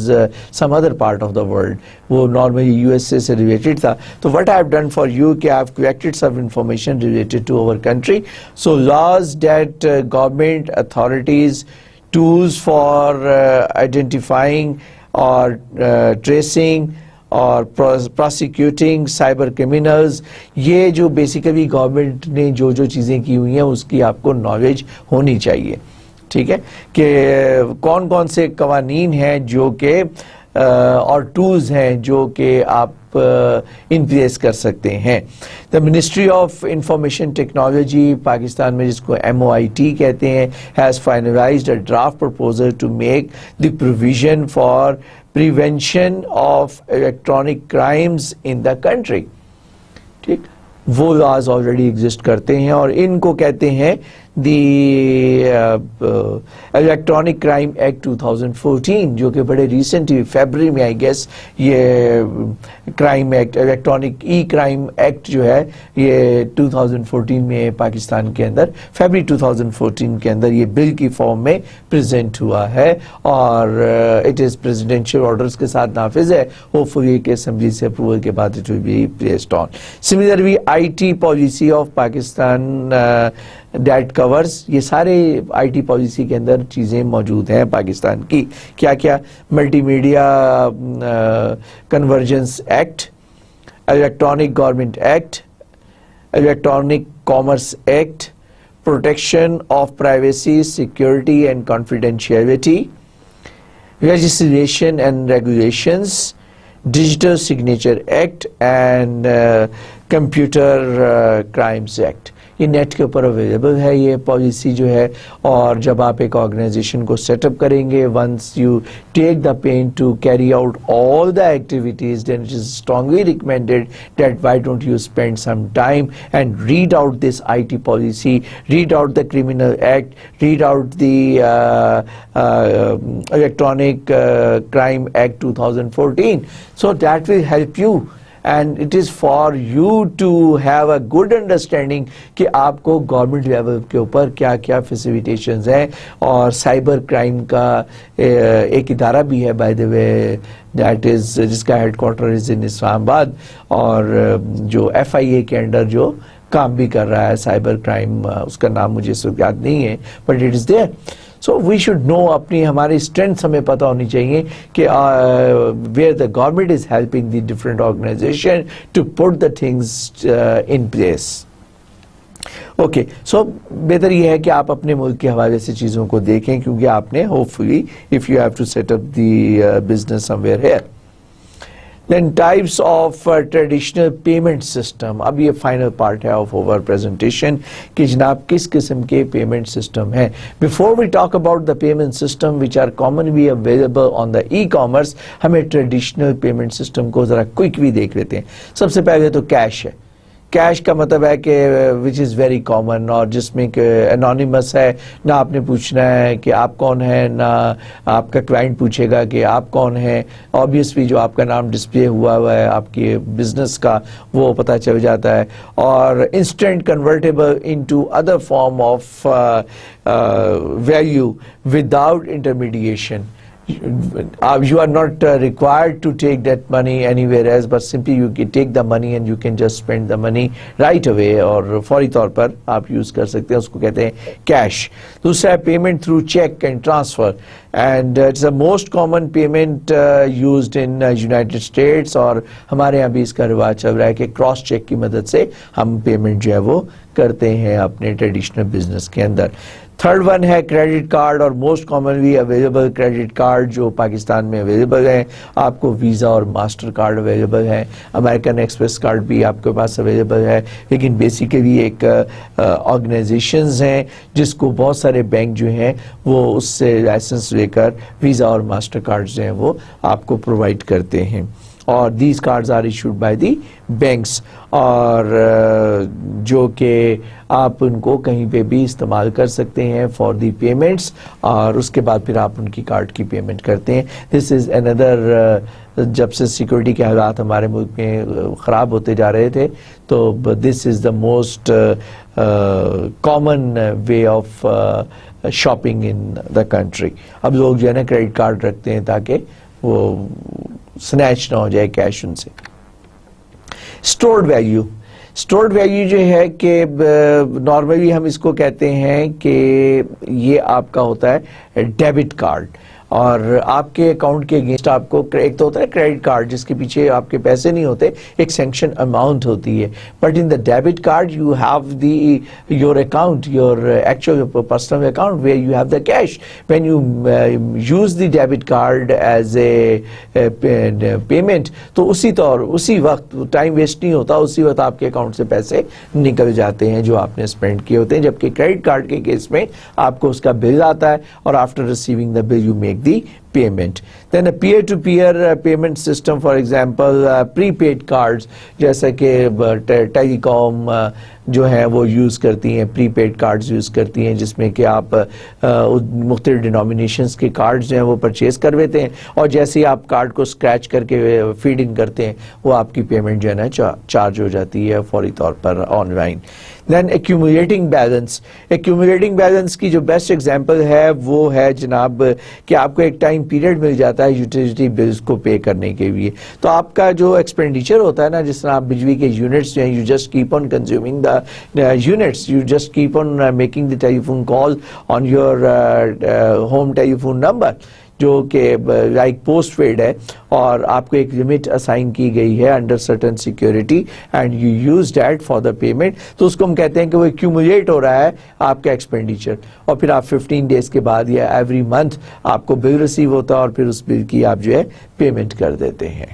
some other part of the world, وہ normally USA سے related تھا. تو what I have done for you کہ I have collected some information related to our country. So laws that government authorities, tools for identifying or tracing اور پراسیکیوٹنگ cyber criminals, یہ جو basically government نے جو جو چیزیں کی ہوئی ہیں اس کی آپ کو نالج ہونی چاہیے. ٹھیک ہے کہ کون کون سے قوانین ہیں جو کہ اور ٹولز ہیں جو کہ آپ ان پلیس کر سکتے ہیں. The ministry of information technology Pakistan میں جس کو MOIT کہتے ہیں has finalised a draft proposal to make the provision for prevention of electronic crimes in the country. ٹھیک, وہ لاز آلریڈی ایگزسٹ کرتے ہیں اور ان کو کہتے ہیں دی الیکٹرانک کرائم ایکٹ 2014 جو کہ بڑے ریسنٹلی فیبرری میں آئی گیس یہ کرائم ایکٹ الیکٹرانک ای کرائم ایکٹ جو ہے یہ 2014 میں پاکستان کے اندر فیبرری 2014 کے اندر یہ بل کی فارم میں پریزنٹ ہوا ہے اور اٹ از پریزیڈنشیل آرڈرز کے ساتھ نافذ ہے. ہوپ فلی کہ اسمبلی سے اپروول کے بعد it will be placed on. Similarly IT policy of Pakistan that covers, یہ سارے IT پالیسی کے اندر چیزیں موجود ہیں پاکستان کی. کیا کیا؟ Multi media convergence act, electronic government act, electronic commerce act, protection of privacy security and confidentiality, legislation and regulations, digital signature act and computer crimes act. یہ نیٹ کے اوپر اویلیبل ہے یہ پالیسی جو ہے. اور جب آپ ایک آرگنائزیشن کو سیٹ اپ کریں گے, once you take the pain to carry out all the activities, then it is strongly recommended that why don't you spend some time and read out this IT policy, read out the criminal act, read out the electronic crime act 2014. So that will help you. And it is for you to have a good understanding کہ آپ کو government level کے اوپر کیا کیا فیسیلیٹیشنز ہیں. اور cyber crime کا ایک ادارہ بھی ہے by the way, that is جس کا ہیڈ کوارٹر از ان اسلام آباد, اور جو FIA کے انڈر جو کام بھی کر رہا ہے سائبر کرائم, اس کا نام مجھے اس وقت یاد نہیں ہے, but it is there. So we should know, اپنی ہماری اسٹرینتھ ہمیں پتہ ہونی چاہیے کہ where the government is helping the different organisation to put the things in place. Okay, so بہتر یہ ہے کہ آپ اپنے ملک کے حوالے سے چیزوں کو دیکھیں, کیونکہ آپ نے hopefully if you have to set up the business somewhere here. Then types of traditional payment system. اب یہ فائنل پارٹ ہے آف اوور پریزنٹیشن کہ جناب کس قسم کے پیمنٹ سسٹم ہیں. Before we talk about the payment system which are commonly available on the e-commerce, ہمیں traditional payment system کو ذرا کوئکلی دیکھ لیتے ہیں. سب سے پہلے تو کیش ہے. کیش کا مطلب ہے کہ وچ از ویری کامن, اور جس میں کہ انانیمس ہے, نہ آپ نے پوچھنا ہے کہ آپ کون ہیں, نہ آپ کا کلائنٹ پوچھے گا کہ آپ کون ہیں. آبویسلی جو آپ کا نام ڈسپلے ہوا ہے آپ کے بزنس کا وہ پتہ چل جاتا ہے. اور instant convertible into other form of value without intermediation. You are not required to take that money anywhere else, but simply you can take the money and you can just spend the money right away, اور فوری طور پر آپ use کر سکتے ہیں, اس کو کہتے ہیں کیش. دوسرا ہے payment through cheque and transfer, and it's the most common payment used in United States, اور ہمارے یہاں بھی اس کا رواج چل رہا ہے کہ کراس چیک کی مدد سے ہم پیمنٹ جو ہے وہ کرتے ہیں اپنے ٹریڈیشنل بزنس کے اندر. تھرڈ ون ہے کریڈٹ کارڈ, اور most commonly available credit card جو پاکستان میں اویلیبل ہیں, آپ کو ویزا اور ماسٹر کارڈ اویلیبل ہیں, امریکن ایکسپریس کارڈ بھی آپ کے پاس اویلیبل ہے. لیکن بیسیکلی ایک آرگنائزیشنز ہیں جس کو بہت سارے بینک جو ہیں وہ اس سے لائسنس لے کر ویزا اور ماسٹر کارڈ جو ہیں وہ آپ کو پرووائڈ کرتے ہیں, اور these cards are issued by the banks, اور جو کہ آپ ان کو کہیں پہ بھی استعمال کر سکتے ہیں فار دی پیمنٹس, اور اس کے بعد پھر آپ ان کی کارڈ کی پیمنٹ کرتے ہیں. دس از اندر, جب سے سیکورٹی کے حالات ہمارے ملک میں خراب ہوتے جا رہے تھے تو this is the most common way of shopping in the country. اب لوگ جو ہے نا کریڈٹ کارڈ رکھتے ہیں تاکہ وہ سنیچ نہ ہو جائے کیش ان سے. اسٹورڈ ویلیو, اسٹورڈ ویلیو جو ہے کہ نارملی ہم اس کو کہتے ہیں کہ یہ آپ کا ہوتا ہے ڈیبٹ کارڈ, اور آپ کے اکاؤنٹ کے اگینسٹ آپ کو ایک تو ہوتا ہے کریڈٹ کارڈ جس کے پیچھے آپ کے پیسے نہیں ہوتے, ایک سینکشن اماؤنٹ ہوتی ہے. But in the debit card you have the your account, your actual personal account where you have the cash. When you use the debit called as a payment تو اسی طور اسی وقت ٹائم ویسٹ نہیں ہوتا, اسی وقت آپ کے اکاؤنٹ سے پیسے نکل جاتے ہیں جو آپ نے اسپینڈ کیے ہوتے ہیں. جبکہ کریڈٹ کارڈ کے کیس میں آپ کو اس کا بل آتا ہے, اور after receiving the bill you make the payment. Then a peer-to-peer payment system, for example, prepaid cards, جیسا کہ ٹیلی کام جو ہے وہ یوز کرتی ہیں, پری پیڈ کارڈز یوز کرتی ہیں, جس میں کہ آپ مختلف ڈینومینیشنز کے کارڈز جو ہیں وہ پرچیز کر لیتے ہیں, اور جیسے ہی آپ کارڈ کو اسکریچ کر کے فیڈ ان کرتے ہیں وہ آپ کی پیمنٹ جو ہے نا چارج ہو جاتی ہے فوری طور پر online. Then accumulating balance, accumulating balance کی جو بیسٹ ایگزامپل ہے وہ ہے جناب کہ آپ کو ایک ٹائم پیریڈ مل جاتا ہے یوٹیلیٹی بلز کو پے کرنے کے لیے. تو آپ کا جو ایکسپینڈیچر ہوتا ہے نا, جس طرح آپ بجلی کے یونٹس جو ہیں, you just keep on consuming the units, you just keep on making the telephone call on your home telephone number, جو کہ لائک پوسٹ پیڈ ہے, اور آپ کو ایک لمٹ اسائن کی گئی ہے under certain security, and you use that for the payment. تو اس کو ہم کہتے ہیں کہ وہ ایکیومولیٹ ہو رہا ہے آپ کا ایکسپینڈیچر, اور پھر آپ 15 ڈیز کے بعد یا ایوری منتھ آپ کو بل ریسیو ہوتا ہے, اور پھر اس بل کی آپ جو ہے پیمنٹ کر دیتے ہیں.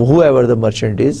whoever the merchant is,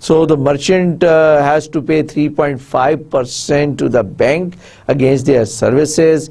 So the merchant has to pay 3.5% to the bank against their services,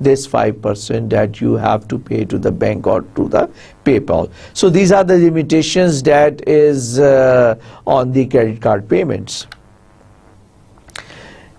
this 5% that you have to pay to the bank or to the PayPal. So these are the limitations that is on the credit card payments.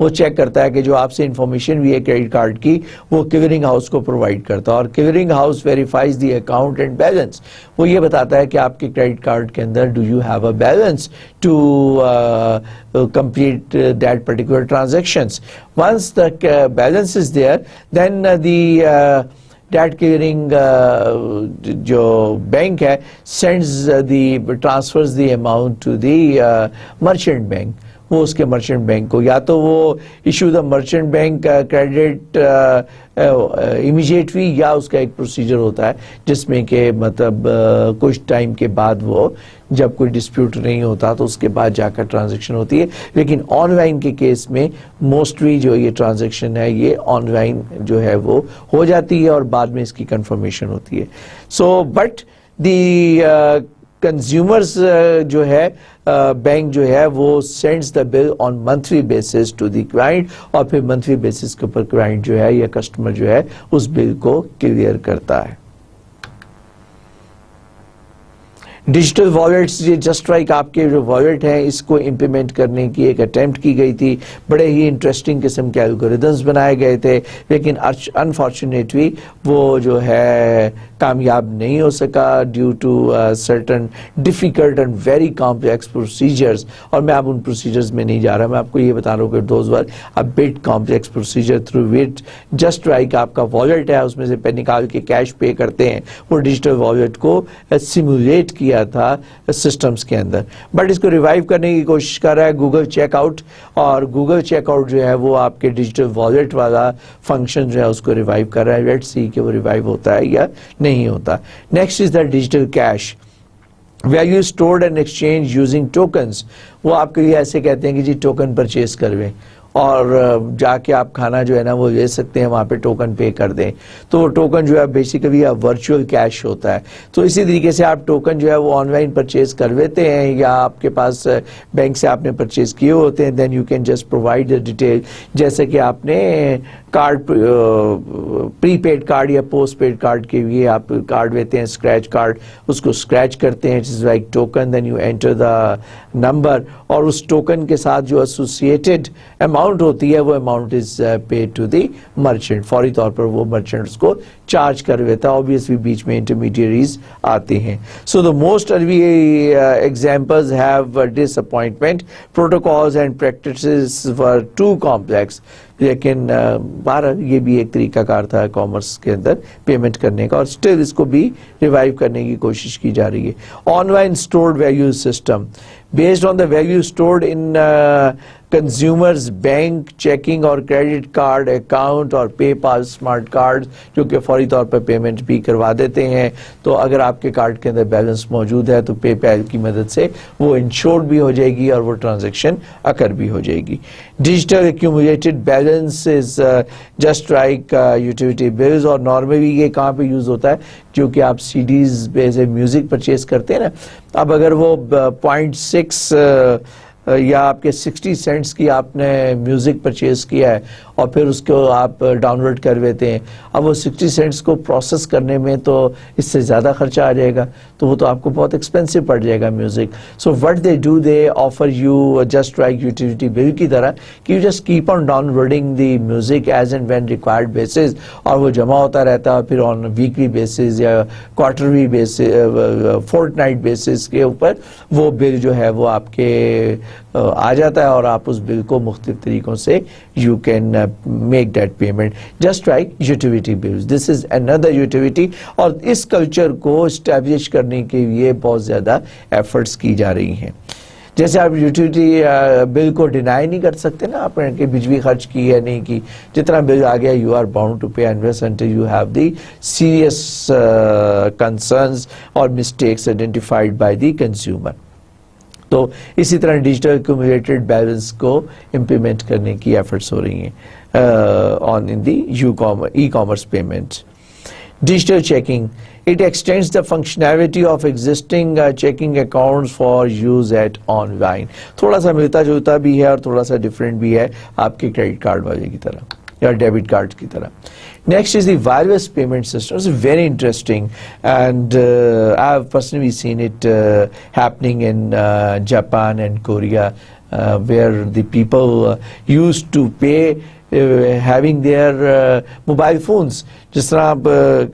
وہ check کرتا ہے کہ جو آپ سے information بھی ہے credit card کی وہ کلیئرنگ ہاؤس کو پرووائڈ کرتا ہے, اور clearing house verifies the account and balance. وہ یہ بتاتا ہے کہ آپ کے کریڈٹ کارڈ کے اندر do you have a balance to complete that particular transactions. Once the balance is there, then the debt clearing جو بینک ہے sends transfers the amount to the merchant bank. وہ اس کے مرچنٹ بینک کو یا تو وہ issue the merchant bank credit immediately, یا اس کا ایک پروسیجر ہوتا ہے جس میں کہ مطلب کچھ ٹائم کے بعد وہ جب کوئی ڈسپیوٹ نہیں ہوتا تو اس کے بعد جا کر ٹرانزیکشن ہوتی ہے. لیکن آن لائن کے کیس میں موسٹلی جو یہ ٹرانزیکشن ہے یہ آن لائن جو ہے وہ ہو جاتی ہے اور بعد میں اس کی کنفرمیشن ہوتی ہے. سو بٹ دی کنزیومرز جو ہے بینک جو ہے وہ sends the bill on monthly basis to the client, اور پھر منتھلی بیسس کے اوپر کلائنٹ جو ہے یا کسٹمر جو ہے اس بل کو کلیئر کرتا ہے. ڈیجیٹل والیٹس, یہ جسٹ لائک آپ کے جو والیٹ ہیں اس کو امپلیمنٹ کرنے کی ایک اٹیمپٹ کی گئی تھی. بڑے ہی انٹرسٹنگ قسم کے الگوریدمز بنائے گئے تھے, لیکن انفارچونیٹلی وہ جو ہے کامیاب نہیں ہو سکا due to certain difficult and very complex procedures. اور میں اب ان پروسیجرز میں نہیں جا رہا, میں آپ کو یہ بتا رہا ہوں کہ those were a but complex procedure through which just like آپ کا والیٹ ہے اس میں سے نکال کے کیش پے کرتے ہیں, وہ ڈیجیٹل والیٹ کو سیمولیٹ کیا تھا سسٹمز کے اندر. بٹ اس کو ریوائیو کرنے کی کوشش کر رہا ہے گوگل چیک آؤٹ, اور گوگل چیک آؤٹ جو ہے وہ آپ کے ڈیجیٹل والیٹ والا فنکشن جو ہے اس کو ریوائیو کر رہا ہے. لیٹس سی کہ وہ ریوائیو ہوتا ہے یا نہیں ہوتا. Next is the digital cash, value stored and exchange using tokens. وہ آپ کے لیے ایسے کہتے ہیں کہ جی ٹوکن پرچیز کرویں اور جا کے آپ کھانا جو ہے نا وہ لے سکتے ہیں, وہاں پہ ٹوکن پے کر دیں. تو وہ ٹوکن جو ہے بیسیکلی ورچوئل کیش ہوتا ہے. تو اسی طریقے سے آپ ٹوکن جو ہے وہ آن لائن پرچیز کر لیتے ہیں یا آپ کے پاس بینک سے آپ نے پرچیز کیے ہوتے ہیں, then you can just provide the detail. جیسے کہ آپ نے کارڈ پری پیڈ کارڈ یا پوسٹ پیڈ کارڈ کے لیے آپ کارڈ لیتے ہیں, اسکریچ کارڈ, اس کو اسکریچ کرتے ہیں, it is like token, then you enter the number, اور اس ٹوکن کے ساتھ جو ایسوسیٹڈ اماؤنٹ ہوتی ہے وہ amount is paid to the merchant. فوری طور پر وہ مرچنٹ اس کو چارج کر لیتا ہے. obviously بیچ میں انٹرمیڈیریز آتے ہیں. So the most early examples have disappointment. Protocols and practices were too complex. لیکن بہرحال یہ بھی ایک طریقہ کار تھا کامرس کے اندر پیمنٹ کرنے کا, اور اسٹل اس کو بھی ریوائیو کرنے کی کوشش کی جا رہی ہے. On line stored value system based on the value stored in consumers bank checking اور کریڈٹ کارڈ اکاؤنٹ اور پے پال اسمارٹ کارڈ جو کہ فوری طور پر پیمنٹ بھی کروا دیتے ہیں. تو اگر آپ کے کارڈ کے اندر بیلنس موجود ہے تو پے پال کی مدد سے وہ انشورڈ بھی ہو جائے گی اور وہ ٹرانزیکشن اکر بھی ہو جائے گی. Digital accumulated balance is just like utility bills. اور نارملی یہ کہاں پہ یوز ہوتا ہے, کیونکہ آپ سی ڈیز پہ سے میوزک پرچیز کرتے ہیں نا. اب اگر وہ 0.6 یا آپ کے 60 سینٹس کی آپ نے میوزک پرچیز کیا ہے اور پھر اس کو آپ ڈاؤن لوڈ کر لیتے ہیں, اب وہ 60 سینٹس کو پروسیس کرنے میں تو اس سے زیادہ خرچہ آ جائے گا, تو وہ تو آپ کو بہت ایکسپینسو پڑ جائے گا music. So what they do, they offer you just like utility bill کی طرح کہ you just keep on downloading the music as and when required basis, اور وہ جمع ہوتا رہتا ہے پھر آن ویکلی بیسز یا quarterly basis, fortnight basis کے اوپر وہ بل جو ہے وہ آپ کے آ جاتا ہے, اور آپ اس بل کو مختلف طریقوں سے you can make that payment just like utility bills. This is another utility, اور اس کلچر کو اسٹیبلش کرنے کے لیے بہت زیادہ ایفرٹس کی جا رہی ہیں. جیسے آپ یوٹیلیٹی بل کو ڈینائی نہیں کر سکتے نا, آپ نے بجلی خرچ کی ہے نہیں کی, جتنا بل آ گیا you are bound to pay unless until you have the serious concerns اور mistakes identified by the consumer. تو اسی طرح ڈیجیٹل ایکومولیٹڈ بیلنس کو امپلیمنٹ کرنے کی ایفرٹس ہو رہی ہیں on in the e commerce payment. Digital checking, it extends the functionality of existing checking accounts for use at online. تھوڑا سا ملتا جلتا بھی ہے اور تھوڑا سا ڈفرینٹ بھی ہے آپ کے کریڈٹ کارڈ والے کی طرح یا ڈیبٹ کارڈ کی طرح. Next is the wireless payment system. It's very interesting, and I have personally seen it happening in Japan and Korea where the people used to pay having their mobile phones. جس طرح آپ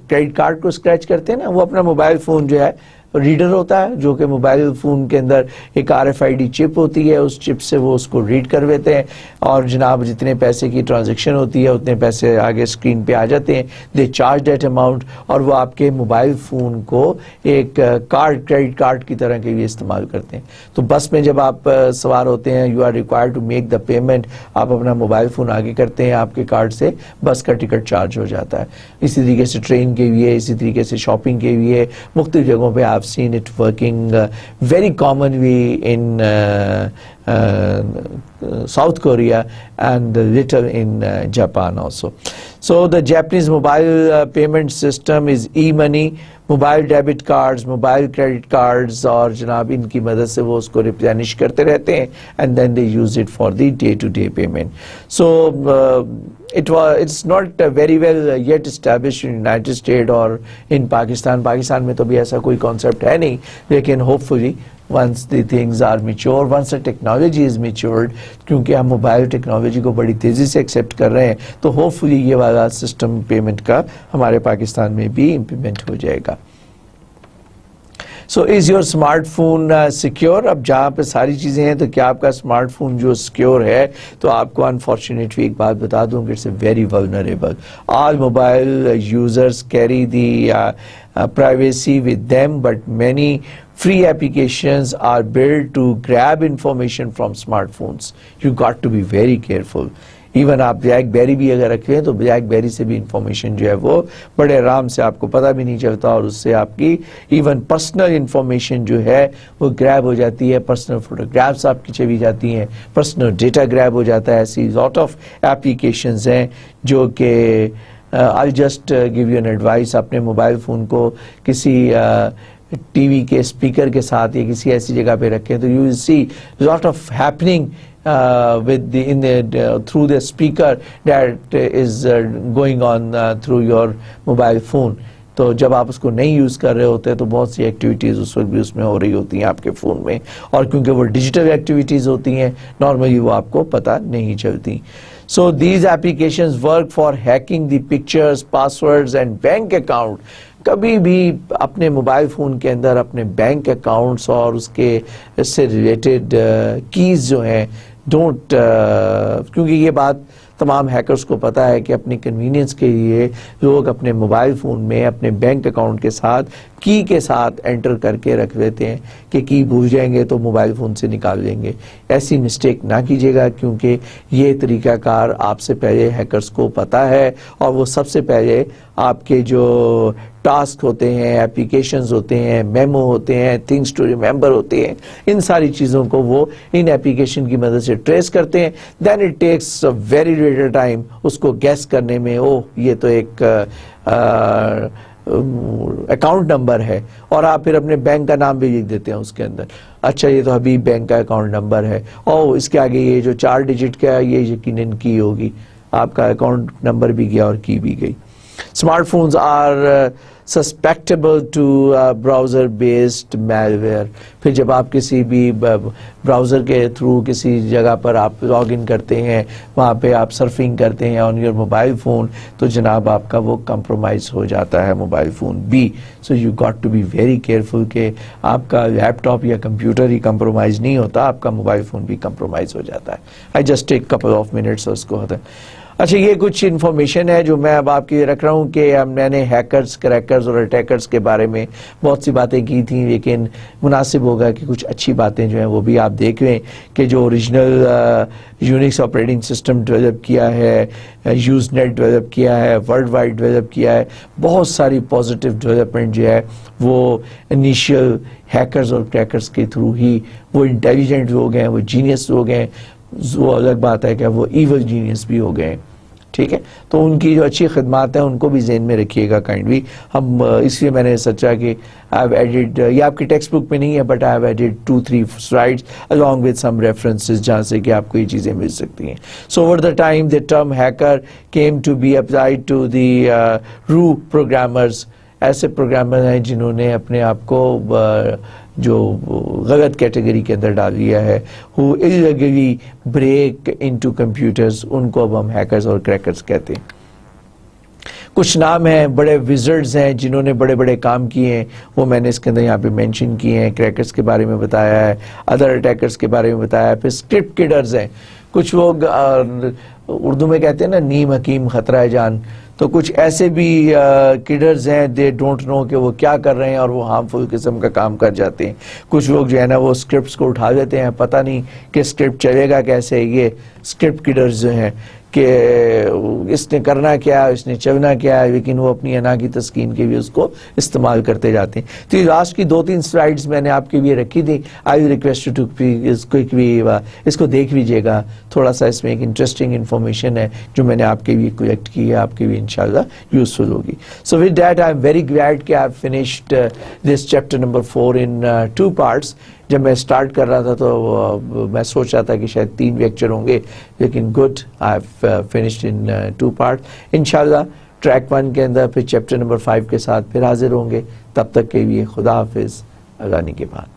credit card کو scratch کرتے ہیں نا, وہ اپنا mobile phone جو ہے ریڈر ہوتا ہے, جو کہ موبائل فون کے اندر ایک RFID چپ ہوتی ہے, اس چپ سے وہ اس کو ریڈ کر لیتے ہیں, اور جناب جتنے پیسے کی ٹرانزیکشن ہوتی ہے اتنے پیسے آگے اسکرین پہ آ جاتے ہیں, دے چارج دیٹ اماؤنٹ, اور وہ آپ کے موبائل فون کو ایک کارڈ, کریڈٹ کارڈ کی طرح کے لیے استعمال کرتے ہیں. تو بس میں جب آپ سوار ہوتے ہیں, you are required to make the payment, آپ اپنا موبائل فون آگے کرتے ہیں, آپ کے کارڈ سے بس کا ٹکٹ چارج ہو جاتا ہے. اسی طریقے سے ٹرین کے لیے, اسی طریقے سے شاپنگ کے لیے, مختلف جگہوں پہ I've seen it working very commonly in South Korea and little in Japan also. So the Japanese mobile payment system is e-money, mobile debit cards, mobile credit cards, اور جناب ان کی مدد سے وہ اس کو ریپلینش کرتے رہتے ہیں, and then they use it for the day to day payment. So it's not very well yet established in United States اور in پاکستان. پاکستان میں تو بھی ایسا کوئی کانسیپٹ ہے نہیں, لیکن hopefully once the things are mature, once the technology is matured, کیونکہ ہم موبائل ٹیکنالوجی کو بڑی تیزی سے ایکسیپٹ کر رہے ہیں, تو ہوپفلی یہ والا سسٹم پیمنٹ کا ہمارے پاکستان میں بھی امپلیمنٹ ہو جائے گا. So is your smartphone secure? اب جہاں پہ ساری چیزیں ہیں تو کیا آپ کا اسمارٹ فون جو سیکیور ہے؟ تو آپ کو انفارچونیٹلی ایک بات بتا دوں کہ it's a very vulnerable. All mobile users carry the privacy with them, but many free applications are built to grab information from smartphones. You got to be very careful. Even آپ black بیری بھی اگر رکھیں تو black بیری سے بھی information جو ہے وہ بڑے آرام سے آپ کو پتہ بھی نہیں چلتا, اور اس سے آپ کی ایون پرسنل انفارمیشن جو ہے وہ گریب ہو جاتی ہے, پرسنل فوٹوگرافس آپ کی چلی جاتی ہیں, پرسنل ڈیٹا گریب ہو جاتا ہے. ایسی لاٹ آف ایپلیکیشنز ہیں جو کہ I'll just give you an advice, اپنے موبائل فون کو کسی ٹی وی کے اسپیکر کے ساتھ یا کسی ایسی جگہ پہ رکھیں تو you will see lot of happening through the speaker that is going on through your mobile phone. تو جب آپ اس کو نہیں یوز کر رہے ہوتے تو بہت سی ایکٹیویٹیز اس وقت بھی اس میں ہو رہی ہوتی ہیں آپ کے فون میں, اور کیونکہ وہ ڈیجیٹل ایکٹیویٹیز ہوتی ہیں نارملی وہ آپ کو پتہ نہیں چلتی. So these applications work for hacking the pictures, passwords and bank account. کبھی بھی اپنے موبائل فون کے اندر اپنے بینک اکاؤنٹس اور اس کے سے ریلیٹڈ کیز جو ہیں ڈونٹ, کیونکہ یہ بات تمام ہیکرز کو پتہ ہے کہ اپنی کنوینئنس کے لیے لوگ اپنے موبائل فون میں اپنے بینک اکاؤنٹ کے ساتھ کی کے ساتھ انٹر کر کے رکھ لیتے ہیں کہ کی بھول جائیں گے تو موبائل فون سے نکال لیں گے. ایسی مسٹیک نہ کیجیے گا, کیونکہ یہ طریقہ کار آپ سے پہلے ہیکرز کو پتہ ہے, اور وہ سب سے پہلے آپ کے جو ٹاسک ہوتے ہیں, ایپلیکیشنز ہوتے ہیں, میمو ہوتے ہیں, تھنگس ٹو ریممبر ہوتے ہیں, ان ساری چیزوں کو وہ ان ایپلیکیشن کی مدد سے ٹریس کرتے ہیں. Then it takes very little time اس کو گیس کرنے میں, یہ تو ایک اکاؤنٹ نمبر ہے, اور آپ پھر اپنے بینک کا نام بھی لکھ دیتے ہیں اس کے اندر. اچھا یہ تو حبیب بینک کا اکاؤنٹ نمبر ہے, اس کے آگے یہ جو 4 ڈیجٹ کا ہے یہ یقیناً کی ہوگی, آپ کا اکاؤنٹ نمبر بھی گیا اور کی بھی گئی. Smartphones are susceptible to browser based malware. پھر جب آپ کسی بھی براؤزر کے تھرو کسی جگہ پر آپ لاگ ان کرتے ہیں, وہاں پہ آپ سرفنگ کرتے ہیں آن یور موبائل فون, تو جناب آپ کا وہ کمپرومائز ہو جاتا ہے موبائل فون بھی. So you got to be very careful کہ آپ کا لیپ ٹاپ یا کمپیوٹر ہی کمپرومائز نہیں ہوتا, آپ کا موبائل فون بھی کمپرومائز ہو جاتا ہے. I just take couple of minutes اس کو ہوتا ہے. اچھا یہ کچھ انفارمیشن ہے جو میں اب آپ کے لیے رکھ رہا ہوں کہ میں نے ہیکرز, کریکرز اور اٹیکرز کے بارے میں بہت سی باتیں کی تھیں, لیکن مناسب ہوگا کہ کچھ اچھی باتیں جو ہیں وہ بھی آپ دیکھ لیں کہ جو original Unix operating system develop کیا ہے, یوز نیٹ ڈیولپ کیا ہے, ورلڈ وائڈ ڈیولپ کیا ہے, بہت ساری پازیٹیو ڈیولپمنٹ جو ہے وہ انیشیل ہیکرز اور کریکرز کے تھرو ہی, وہ انٹیلیجنٹ لوگ ہیں, وہ جینیس لوگ ہیں, وہ الگ بات ہے کہ وہ ایول جینیس بھی ہو گئے. ٹھیک ہے, تو ان کی جو اچھی خدمات ہیں ان کو بھی ذہن میں رکھیے گا کائنڈلی. ہم اس لیے میں نے سوچا کہ آئی ہیو ایڈیڈ, یہ آپ کی ٹیکسٹ بک میں نہیں ہے, but I have added 2-3 slides along with some references جہاں سے کہ آپ کو یہ چیزیں مل سکتی ہیں. So over the time the term hacker came to be applied to the Rue programmers ایسے پروگرامر ہیں جنہوں نے اپنے آپ کو جو غلط کیٹیگری کے اندر ڈال دیا ہے, who illegally break into computers, ان کو اب ہم ہیکرز اور کریکرز کہتے ہیں. کچھ نام ہیں, بڑے وزرڈز ہیں جنہوں نے بڑے بڑے کام کیے ہیں, وہ میں نے اس کے اندر یہاں پہ مینشن کیے ہیں. کریکرز کے بارے میں بتایا ہے, ادر اٹیکرز کے بارے میں بتایا ہے. پھر اسکرپٹ کڈرز ہیں, کچھ لوگ اردو میں کہتے ہیں نا نیم حکیم خطرہ جان, تو کچھ ایسے بھی کڈرز ہیں, دے ڈونٹ نو کہ وہ کیا کر رہے ہیں اور وہ ہارمفل قسم کا کام کر جاتے ہیں. کچھ لوگ جو ہے نا وہ اسکرپٹس کو اٹھا دیتے ہیں, پتہ نہیں کہ اسکرپٹ چلے گا کیسے. یہ اسکرپٹ کڈرز جو ہیں کہ اس نے کرنا کیا, اس نے چلنا کیا ہے, لیکن وہ اپنی انا کی تسکین کے بھی اس کو استعمال کرتے جاتے ہیں. تو یہ لاسٹ کی 2-3 سلائیڈز میں نے آپ کے لیے رکھی تھی. آئی ریکویسٹ ٹو اس کو دیکھ لیجیے گا, تھوڑا سا اس میں ایک انٹرسٹنگ انفارمیشن ہے جو میں نے آپ کے لیے کلیکٹ کی ہے, آپ کے لیے انشاءاللہ یوزفل ہوگی. So with that I am very glad کہ I finished this chapter number 4 in 2 parts. جب میں اسٹارٹ کر رہا تھا تو میں سوچ رہا تھا کہ شاید 3 لیکچر ہوں گے, لیکن good I have finished in 2 part. انشاءاللہ ٹریک 1 کے اندر پھر چیپٹر نمبر 5 کے ساتھ پھر حاضر ہوں گے. تب تک کے لیے خدا حافظ, اللہ نگہبان.